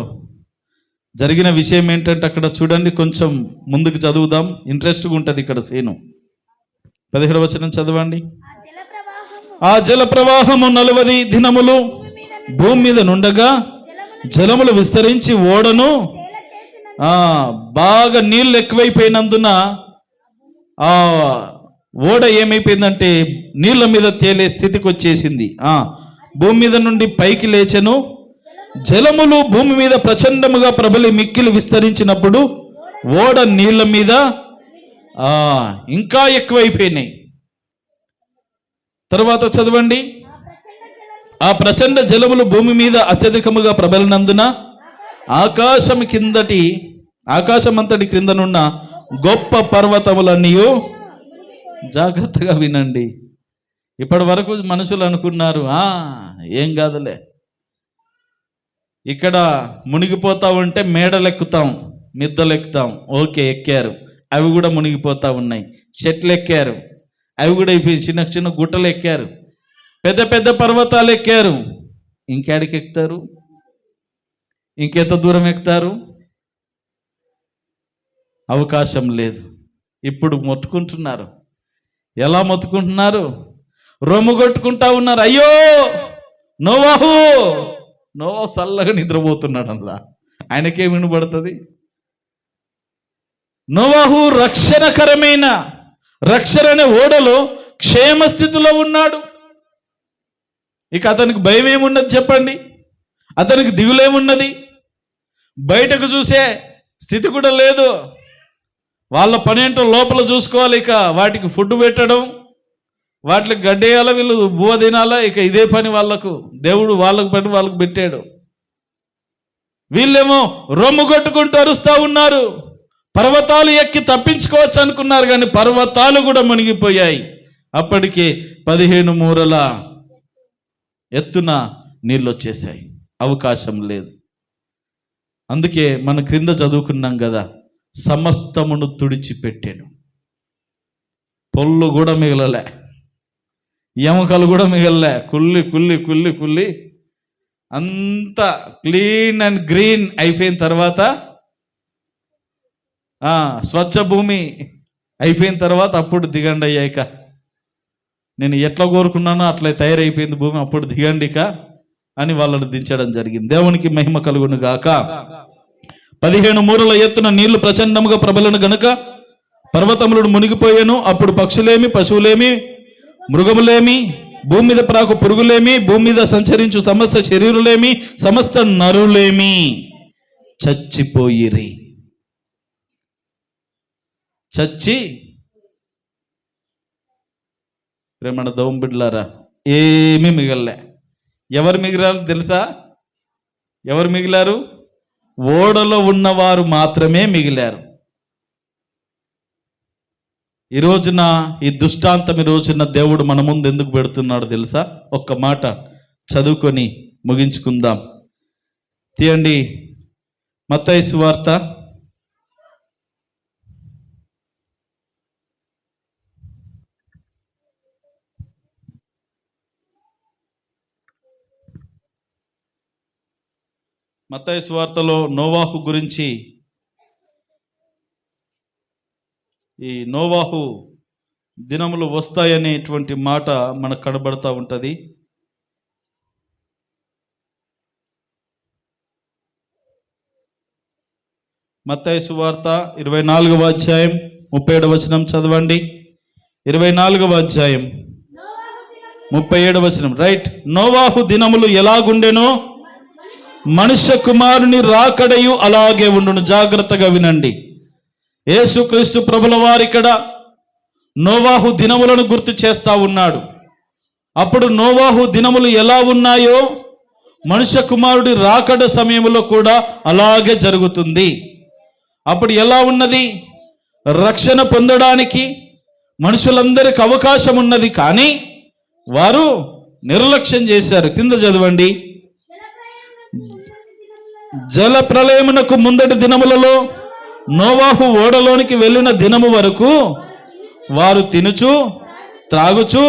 జరిగిన విషయం ఏంటంటే అక్కడ చూడండి, కొంచెం ముందుకు చదువుదాం, ఇంట్రెస్ట్గా ఉంటుంది ఇక్కడ సీను. 17వ వచనం చదవండి. ఆ జల ప్రవాహము 40 దినములు భూమి మీద నుండగా జలములు విస్తరించి ఓడను బాగా నీళ్ళు ఎక్కువైపోయినందున ఆ ఓడ ఏమైపోయిందంటే నీళ్ళ మీద తేలే స్థితికి వచ్చేసింది. భూమి మీద నుండి పైకి లేచెను. జలములు భూమి మీద ప్రచండముగా ప్రబలి మిక్కిలి విస్తరించినప్పుడు ఓడ నీళ్ళ మీద ఇంకా ఎక్కువైపోయినాయి. తర్వాత చదవండి. ఆ ప్రచండ జలములు భూమి మీద అత్యధికముగా ప్రబలినందున ఆకాశమంతటి క్రిందనున్న గొప్ప పర్వతములన్నీ, జాగ్రత్తగా వినండి, ఇప్పటి వరకు మనుషులు అనుకున్నారు ఏం కాదులే, ఇక్కడ మునిగిపోతా ఉంటే మేడలెక్కుతాం, మిద్దలెక్కుతాం, ఓకే ఎక్కారు, అవి కూడా మునిగిపోతా ఉన్నాయి. చెట్లు ఎక్కారు, అవి కూడా అయిపోయి, చిన్న చిన్న గుట్టలు ఎక్కారు, పెద్ద పెద్ద పర్వతాలు ఎక్కారు, ఇంకేడికి ఎక్కుతారు, ఇంకెంత దూరం ఎక్కుతారు? అవకాశం లేదు. ఇప్పుడు మొత్తుకుంటున్నారు. ఎలా మొత్తుకుంటున్నారు? రొమ్ము కొట్టుకుంటా ఉన్నారు. అయ్యో నోవాహు చల్లగా నిద్రపోతున్నాడు, అందులో ఆయనకేం వినబడుతుంది? నోవాహు రక్షణకరమైన రక్షణ అనే ఓడలో క్షేమస్థితిలో ఉన్నాడు. ఇక అతనికి భయం ఏమున్నది చెప్పండి? అతనికి దిగులేమున్నది? బయటకు చూసే స్థితి కూడా లేదు. వాళ్ళ పని ఏంటో లోపల చూసుకోవాలి. ఇక వాటికి ఫుడ్ పెట్టడం, వాటికి గడ్డేయాల, వీళ్ళు బువ్వ తినాలా, ఇక ఇదే పని వాళ్ళకు. దేవుడు వాళ్ళకు పని వాళ్ళకు పెట్టాడు. వీళ్ళేమో రొమ్ము కొట్టుకుంటూ అరుస్తూ ఉన్నారు. పర్వతాలు ఎక్కి తప్పించుకోవచ్చు అనుకున్నారు, కానీ పర్వతాలు కూడా మునిగిపోయాయి. అప్పటికే 15 మూరల ఎత్తున నీళ్ళు వచ్చేసాయి. అవకాశం లేదు. అందుకే మన క్రింద చదువుకున్నాం కదా, సమస్తమును తుడిచిపెట్టాను. పొల్లు కూడా మిగలలే, ఎముకలు కూడా మిగలలే. కుల్లి కుల్లి కుల్లి కుల్లి అంతా క్లీన్ అండ్ గ్రీన్ అయిపోయిన తర్వాత, స్వచ్ఛ భూమి అయిపోయిన తర్వాత అప్పుడు దిగండి అయ్యాక, నేను ఎట్లా కోరుకున్నానో అట్లా తయారైపోయింది భూమి, అప్పుడు దిగండిక అని వాళ్ళని దించడం జరిగింది. దేవునికి మహిమ కలుగును గాక. 15 మూరల ఎత్తున నీళ్లు ప్రచండముగా ప్రబలను గనుక పర్వతములను మునిగిపోయాను. అప్పుడు పక్షులేమి, పశువులేమి, మృగములేమి, భూమి మీద ప్రాకు పురుగులేమి, భూమి మీద సంచరించు సమస్త శరీరులేమి, సమస్త నరులేమి చచ్చిపోయిరి. ప్రేమణ దౌంబిడ్లారా, ఏమీ మిగల్లే. ఎవరు మిగిలారు తెలుసా? ఎవరు మిగిలారు? ఓడలో ఉన్నవారు మాత్రమే మిగిలారు. ఈ రోజున ఈ దుష్టాంతం, ఈ రోజున దేవుడు మన ముందు ఎందుకు పెడుతున్నాడు తెలుసా? ఒక్క మాట చదువుకొని ముగించుకుందాం. తీయండి మత్తయి సువార్త 'మత్తయి' నోవాహు గురించి, ఈ నోవాహు దినములు వస్తాయనేటువంటి మాట మనకు కనబడతా ఉంటుంది. మత్తయి సువార్త 24వ అధ్యాయం 37వ వచనం చదవండి. 24వ అధ్యాయం 37వ వచనం, రైట్. నోవాహు దినములు ఎలాగుండెనో మనుష్య కుమారుని రాకడయు అలాగే ఉండును. జాగ్రత్తగా వినండి. యేసుక్రీస్తు ప్రభుల వారు ఇక్కడ నోవాహు దినములను గుర్తు చేస్తా ఉన్నాడు. అప్పుడు నోవాహు దినములు ఎలా ఉన్నాయో మనుష్య కుమారుడి రాకడ సమయంలో కూడా అలాగే జరుగుతుంది. అప్పుడు ఎలా ఉన్నది? రక్షణ పొందడానికి మనుషులందరికీ అవకాశం ఉన్నది, కానీ వారు నిర్లక్ష్యం చేశారు. కింద చదవండి. జల ప్రళయమునకు ముందటి దినములలో నోవాహు ఓడలోనికి వెళ్ళిన దినము వరకు వారు తినుచు త్రాగుచు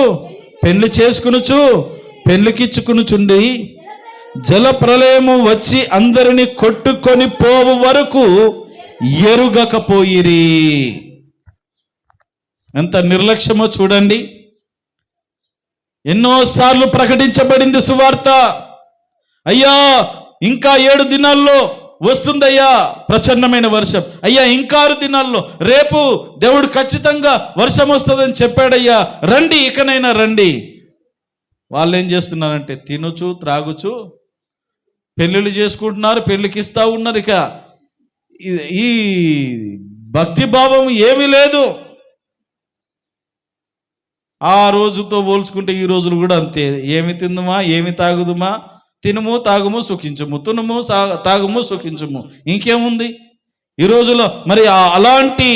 పెళ్లి చేసుకునుచు పెళ్లికిచ్చుకునుచుండి జల ప్రళయము వచ్చి అందరిని కొట్టుకొని పోవు వరకు ఎరుగకపోయిరి. ఎంత నిర్లక్ష్యమో చూడండి. ఎన్నోసార్లు ప్రకటించబడింది సువార్త. అయ్యా ఇంకా 7 దినాల్లో వస్తుందయ్యా ప్రచండమైన వర్షం, అయ్యా ఇంకా 6 దినాల్లో, రేపు దేవుడు ఖచ్చితంగా వర్షం వస్తుందని చెప్పాడయ్యా, రండి ఇకనైనా రండి. వాళ్ళు ఏం చేస్తున్నారంటే తినుచు త్రాగుచు పెళ్ళిళ్ళు చేసుకుంటున్నారు, పెళ్ళికి ఇస్తా ఉన్నారు. ఇక ఈ భక్తి భావం ఏమీ లేదు. ఆ రోజుతో పోల్చుకుంటే ఈ రోజులు కూడా అంతే. ఏమి తిందుమా, ఏమి తాగుదుమా, తినుము తాగుము సుఖించుము, తినుము తాగుము సుఖించుము, ఇంకేముంది ఈ రోజుల్లో? మరి అలాంటి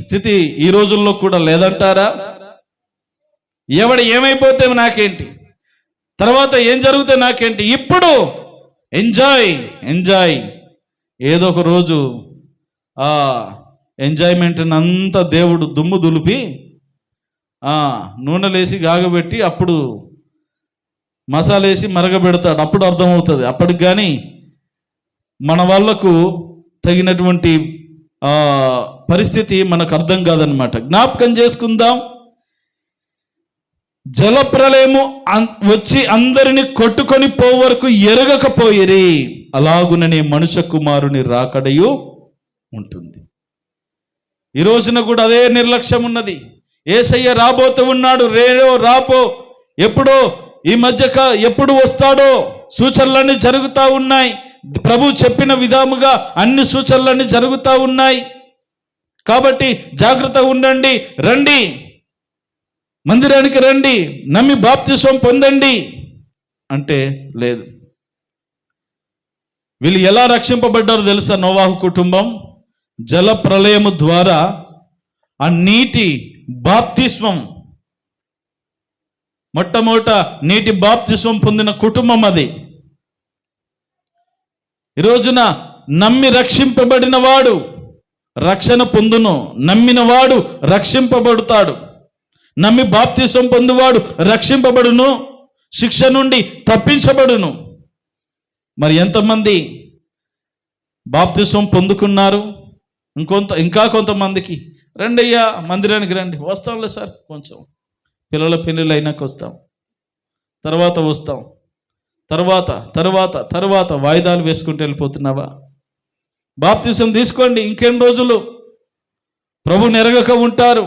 స్థితి ఈ రోజుల్లో కూడా లేదంటారా? ఏమైపోతే నాకేంటి, తర్వాత ఏం జరిగితే నాకేంటి, ఇప్పుడు ఎంజాయ్. ఏదో ఒక రోజు ఆ ఎంజాయ్మెంట్ అంతా దేవుడు దుమ్ము దులిపి నూనెలేసి గాగబెట్టి అప్పుడు మసాలేసి మరగబెడతాడు. అప్పుడు అర్థమవుతుంది. అప్పటికి కానీ మన వాళ్ళకు తగినటువంటి పరిస్థితి మనకు అర్థం కాదనమాట. జ్ఞాపకం చేసుకుందాం. జలప్రలయము వచ్చి అందరిని కొట్టుకొని పోవు వరకు ఎరగకపోయిరి, అలాగుననే మనుష్య కుమారుని రాకడయు ఉంటుంది. ఈ రోజున కూడా అదే నిర్లక్ష్యం ఉన్నది. యేసయ్య రాబోతూ ఉన్నాడు, రాపో ఎప్పుడో ఈ మధ్య ఎప్పుడు వస్తాడో సూచనలన్నీ జరుగుతూ ఉన్నాయి. ప్రభు చెప్పిన విధముగా అన్ని సూచనలన్నీ జరుగుతూ ఉన్నాయి. కాబట్టి జాగ్రత్తగా ఉండండి, రండి మందిరానికి రండి, నమ్మి బాప్తిసం పొందండి అంటే లేదు. వీళ్ళు ఎలా రక్షింపబడ్డారో తెలుసా? నోవాహు కుటుంబం జల ప్రళయము ద్వారా ఆ నీటి బాప్తిస్వం, మొట్టమొదట నీటి బాప్తిస్వం పొందిన కుటుంబం అది. ఈ రోజున నమ్మి రక్షింపబడిన వాడు రక్షణ పొందును, నమ్మిన వాడు రక్షింపబడతాడు. నమ్మి బాప్తిస్వం పొందువాడు రక్షింపబడును, శిక్ష నుండి తప్పించబడును. మరి ఎంతమంది బాప్తిస్వం పొందుకున్నారు? ఇంకా కొంతమందికి రండి అయ్యా మందిరానికి రండి, వస్తాంలే సార్, కొంచెం పిల్లల పెళ్ళిళ్ళు అయినాక వస్తాం, తర్వాత వస్తాం, తర్వాత వాయిదాలు వేసుకుంటూ వెళ్ళిపోతున్నావా? బాప్తిసం తీసుకోండి, ఇంకెన్ని రోజులు ప్రభుని ఎరగక ఉంటారు,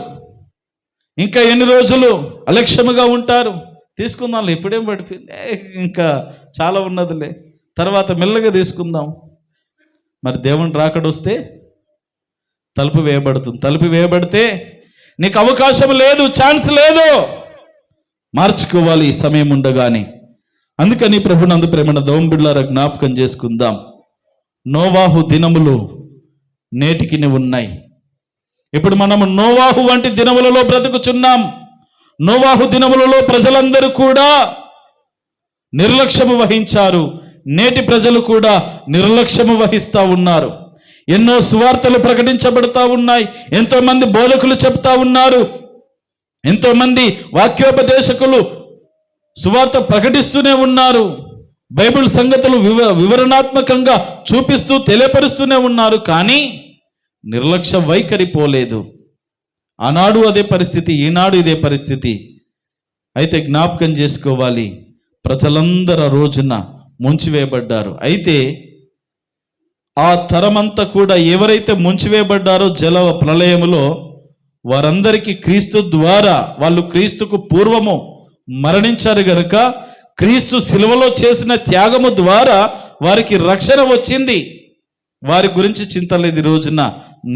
ఇంకా ఎన్ని రోజులు అలక్ష్యముగా ఉంటారు? తీసుకుందాంలే, ఇప్పుడేం పడిపోయింది, ఇంకా చాలా ఉన్నదిలే, తర్వాత మెల్లగా తీసుకుందాం. మరి దేవుని రాకడొస్తే తలుపు వేయబడుతుంది. తలుపు వేయబడితే నీకు అవకాశం లేదు, ఛాన్స్ లేదు, మార్చుకోవాలి ఈ సమయం ఉండగానే. అందుకని ప్రభునందు ప్రేమన దోంబిళ్ళారా జ్ఞాపకం చేసుకుందాం. నోవాహు దినములు నేటికి ఉన్నాయి. ఇప్పుడు మనము నోవాహు వంటి దినములలో బ్రతుకుచున్నాం. నోవాహు దినములలో ప్రజలందరూ కూడా నిర్లక్ష్యము వహించారు. నేటి ప్రజలు కూడా నిర్లక్ష్యము వహిస్తూ ఉన్నారు. ఎన్నో సువార్తలు ప్రకటించబడతా ఉన్నాయి, ఎంతో మంది బోధకులు చెప్తా ఉన్నారు, ఎంతో మంది వాక్యోపదేశకులు సువార్త ప్రకటిస్తూనే ఉన్నారు, బైబిల్ సంగతులు వివరణాత్మకంగా చూపిస్తూ తెలియపరుస్తూనే ఉన్నారు. కానీ నిర్లక్ష్య వైఖరి పోలేదు. ఆనాడు అదే పరిస్థితి, ఈనాడు ఇదే పరిస్థితి. అయితే జ్ఞాపకం చేసుకోవాలి, ప్రజలందరూ రోజున ముంచివేయబడ్డారు. అయితే ఆ తరమంతా కూడా ఎవరైతే ముంచివేయబడ్డారో జల ప్రళయములో, వారందరికీ క్రీస్తు ద్వారా, వాళ్ళు క్రీస్తుకు పూర్వము మరణించారు గనుక క్రీస్తు శిలువలో చేసిన త్యాగము ద్వారా వారికి రక్షణ వచ్చింది. వారి గురించి చింత లేదు. ఈ రోజున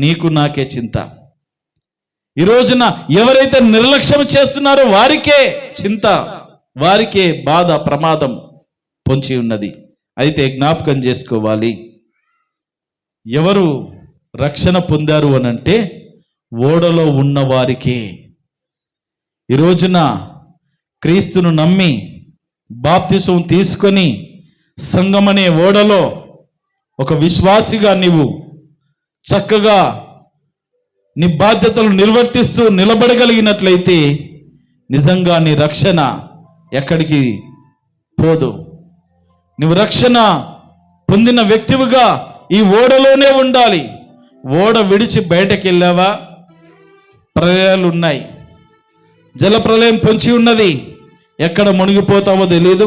నీకు నాకే చింత. ఈ రోజున ఎవరైతే నిర్లక్ష్యం చేస్తున్నారో వారికే చింత, వారికే బాధ, ప్రమాదం పొంచి ఉన్నది. అయితే జ్ఞాపకం చేసుకోవాలి, ఎవరు రక్షణ పొందారు అనంటే ఓడలో ఉన్న వారికే. ఈ రోజున క్రీస్తును నమ్మి బాప్తిసం తీసుకొని సంఘమనే ఓడలో ఒక విశ్వాసిగా నీవు చక్కగా నీ బాధ్యతలు నిర్వర్తిస్తూ నిలబడగలిగినట్లయితే నిజంగా నీ రక్షణ ఎక్కడికి పోదు. నువ్వు రక్షణ పొందిన వ్యక్తివిగా ఈ ఓడలోనే ఉండాలి. ఓడ విడిచి బయటకు వెళ్ళావా, ప్రళయాలు ఉన్నాయి, జలప్రలయం పొంచి ఉన్నది. ఎక్కడ మునిగిపోతావో తెలియదు,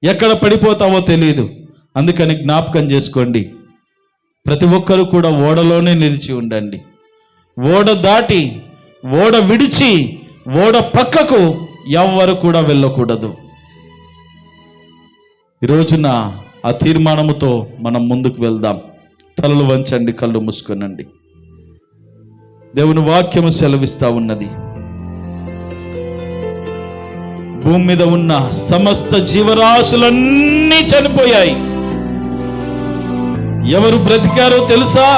ఎక్కడ పడిపోతావో తెలియదు. అందుకని జ్ఞాపకం చేసుకోండి, ప్రతి ఒక్కరూ కూడా ఓడలోనే నిలిచి ఉండండి. ఓడ దాటి, ఓడ విడిచి, ఓడ పక్కకు ఎవ్వరు కూడా వెళ్ళకూడదు. ఈరోజున ఆ తీర్మానముతో మనం ముందుకు వెళ్దాం. తలలు వంచండి, కళ్ళు మూసుకొనండి. దేవుని వాక్యము సెలవిస్తా ఉన్నది, భూమి మీద ఉన్న సమస్త జీవరాశులన్నీ చనిపోయాయి. ఎవరు బ్రతికారో తెలుసా?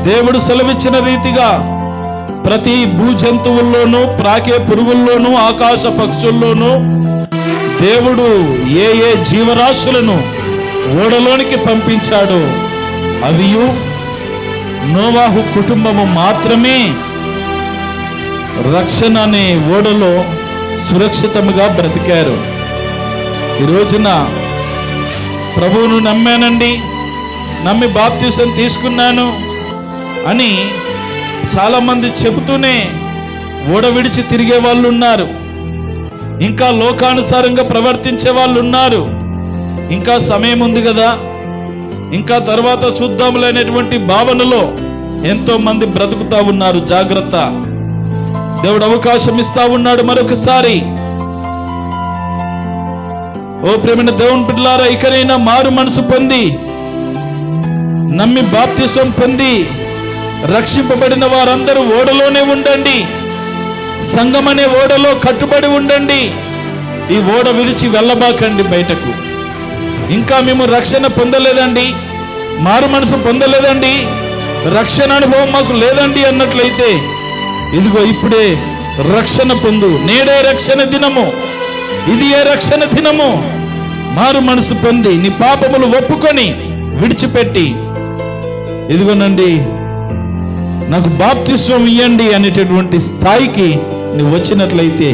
దేవుడు సెలవిచ్చిన రీతిగా ప్రతి భూజంతువుల్లోనూ, ప్రాకే పురుగుల్లోనూ, ఆకాశ పక్షుల్లోనూ దేవుడు ఏ ఏ జీవరాశులను ఓడలోనికి పంపించాడో అవియు నోవాహు కుటుంబము మాత్రమే రక్షణ అనే ఓడలో సురక్షితముగా బ్రతికారు. ఈ రోజున ప్రభువును నమ్మానండి, నమ్మి బాప్తిసం తీసుకున్నాను అని చాలామంది చెబుతూనే ఓడ విడిచి తిరిగే వాళ్ళు ఉన్నారు. ఇంకా లోకానుసారంగా ప్రవర్తించే వాళ్ళు ఉన్నారు. ఇంకా సమయం ఉంది కదా, ఇంకా తర్వాత చూద్దాంలే అనేటువంటి భావనలో ఎంతో మంది బ్రతుకుతా ఉన్నారు. జాగ్రత్త, దేవుడు అవకాశం ఇస్తా ఉన్నాడు మరొకసారి. ఓ ప్రేమైన దేవుని బిడ్డలారా, ఇకనైనా మారు మనసు పొంది, నమ్మి బాప్తిసం పొంది రక్షింపబడిన వారందరూ ఓడలోనే ఉండండి. సంఘం అనే ఓడలో కట్టుబడి ఉండండి. ఈ ఓడ విడిచి వెళ్ళబాకండి బయటకు. ఇంకా మేము రక్షణ పొందలేదండి, మారు మనసు పొందలేదండి, రక్షణ అనుభవం మాకు లేదండి అన్నట్లయితే ఇదిగో ఇప్పుడే రక్షణ పొందు. నేడే రక్షణ దినము, ఇది ఏ రక్షణ దినము. మారు మనసు పొంది నీ పాపములు ఒప్పుకొని విడిచిపెట్టి, ఇదిగోనండి నాకు బాప్తిస్వం ఇయ్యండి అనేటటువంటి స్థాయికి నువ్వు వచ్చినట్లయితే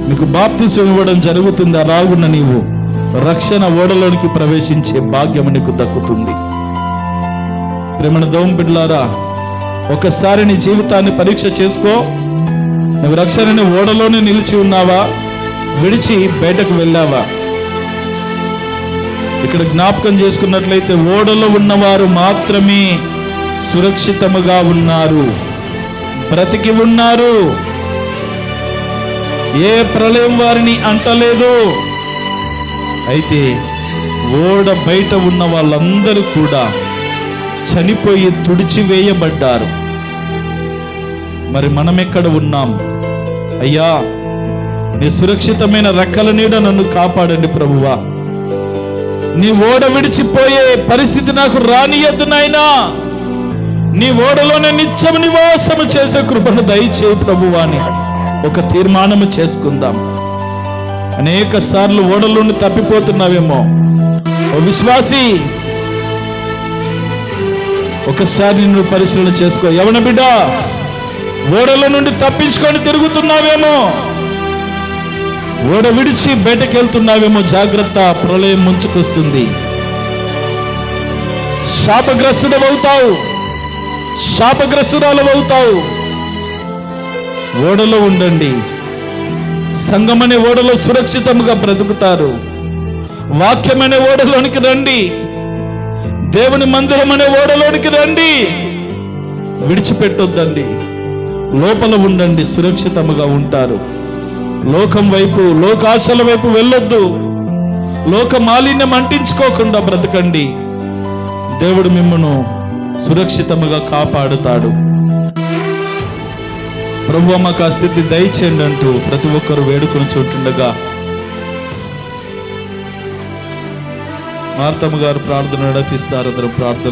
నీకు బాప్తిస్వం ఇవ్వడం జరుగుతుంది. రాగున్న నీవు రక్షణ ఓడలోనికి ప్రవేశించే భాగ్యం నీకు దక్కుతుంది. ప్రేమణ దేవుని బిడ్డలారా, ఒకసారి నీ జీవితాన్ని పరీక్ష చేసుకో. నువ్వు రక్షణని ఓడలోనే నిలిచి ఉన్నావా, విడిచి బయటకు వెళ్ళావా? ఇక్కడ జ్ఞాపకం చేసుకున్నట్లయితే ఓడలో ఉన్నవారు మాత్రమే సురక్షితముగా ఉన్నారు, బ్రతికి ఉన్నారు. ఏ ప్రళయం వారిని అంటలేదు. అయితే ఓడ బయట ఉన్న వాళ్ళందరూ కూడా చనిపోయి తుడిచివేయబడ్డారు. మరి మనం ఎక్కడ ఉన్నాం? అయ్యా, నీ సురక్షితమైన రెక్కల నీడ నన్ను కాపాడండి ప్రభువా. నీ ఓడ విడిచిపోయే పరిస్థితి నాకు రానియద్దు నాయనా. నీ ఓడలోనే నిత్యము నివాసము చేసే కృపను దయచేయి ప్రభువా అని ఒక తీర్మానము చేసుకుందాం. అనేక సార్లు ఓడలోని తప్పిపోతున్నావేమో. ఓ విశ్వాసి, ఒకసారి నిన్ను పరిశీలన చేసుకో. యవన బిడ్డ, ఓడల నుండి తప్పించుకొని తిరుగుతున్నావేమో, ఓడ విడిచి బయటకు వెళ్తున్నావేమో. జాగ్రత్త, ప్రళయం ముంచుకొస్తుంది. శాపగ్రస్తుడవుతావు, శాపగ్రస్తురాలవుతావు. ఓడలో ఉండండి. సంఘమనే ఓడలో సురక్షితంగా బ్రతుకుతారు. వాక్యమనే ఓడలోనికి రండి. దేవుని మందిరం అనే ఓడలోనికి రండి. విడిచిపెట్టొద్దండి, లోపల ఉండండి, సురక్షితముగా ఉంటారు. లోకం వైపు, లోకాశల వైపు వెళ్ళొద్దు. లోక మాలిన్యం అంటించుకోకుండా బ్రతకండి. దేవుడు మిమ్మను సురక్షితముగా కాపాడుతాడు. ప్రభువా, మాకు ఆ స్థితి దయచేయండి అంటూ ప్రతి ఒక్కరు వేడుకొని చూస్తుండగా మార్తమ్మ గారు ప్రార్థన నడిపిస్తారు. అందరూ ప్రార్థనలు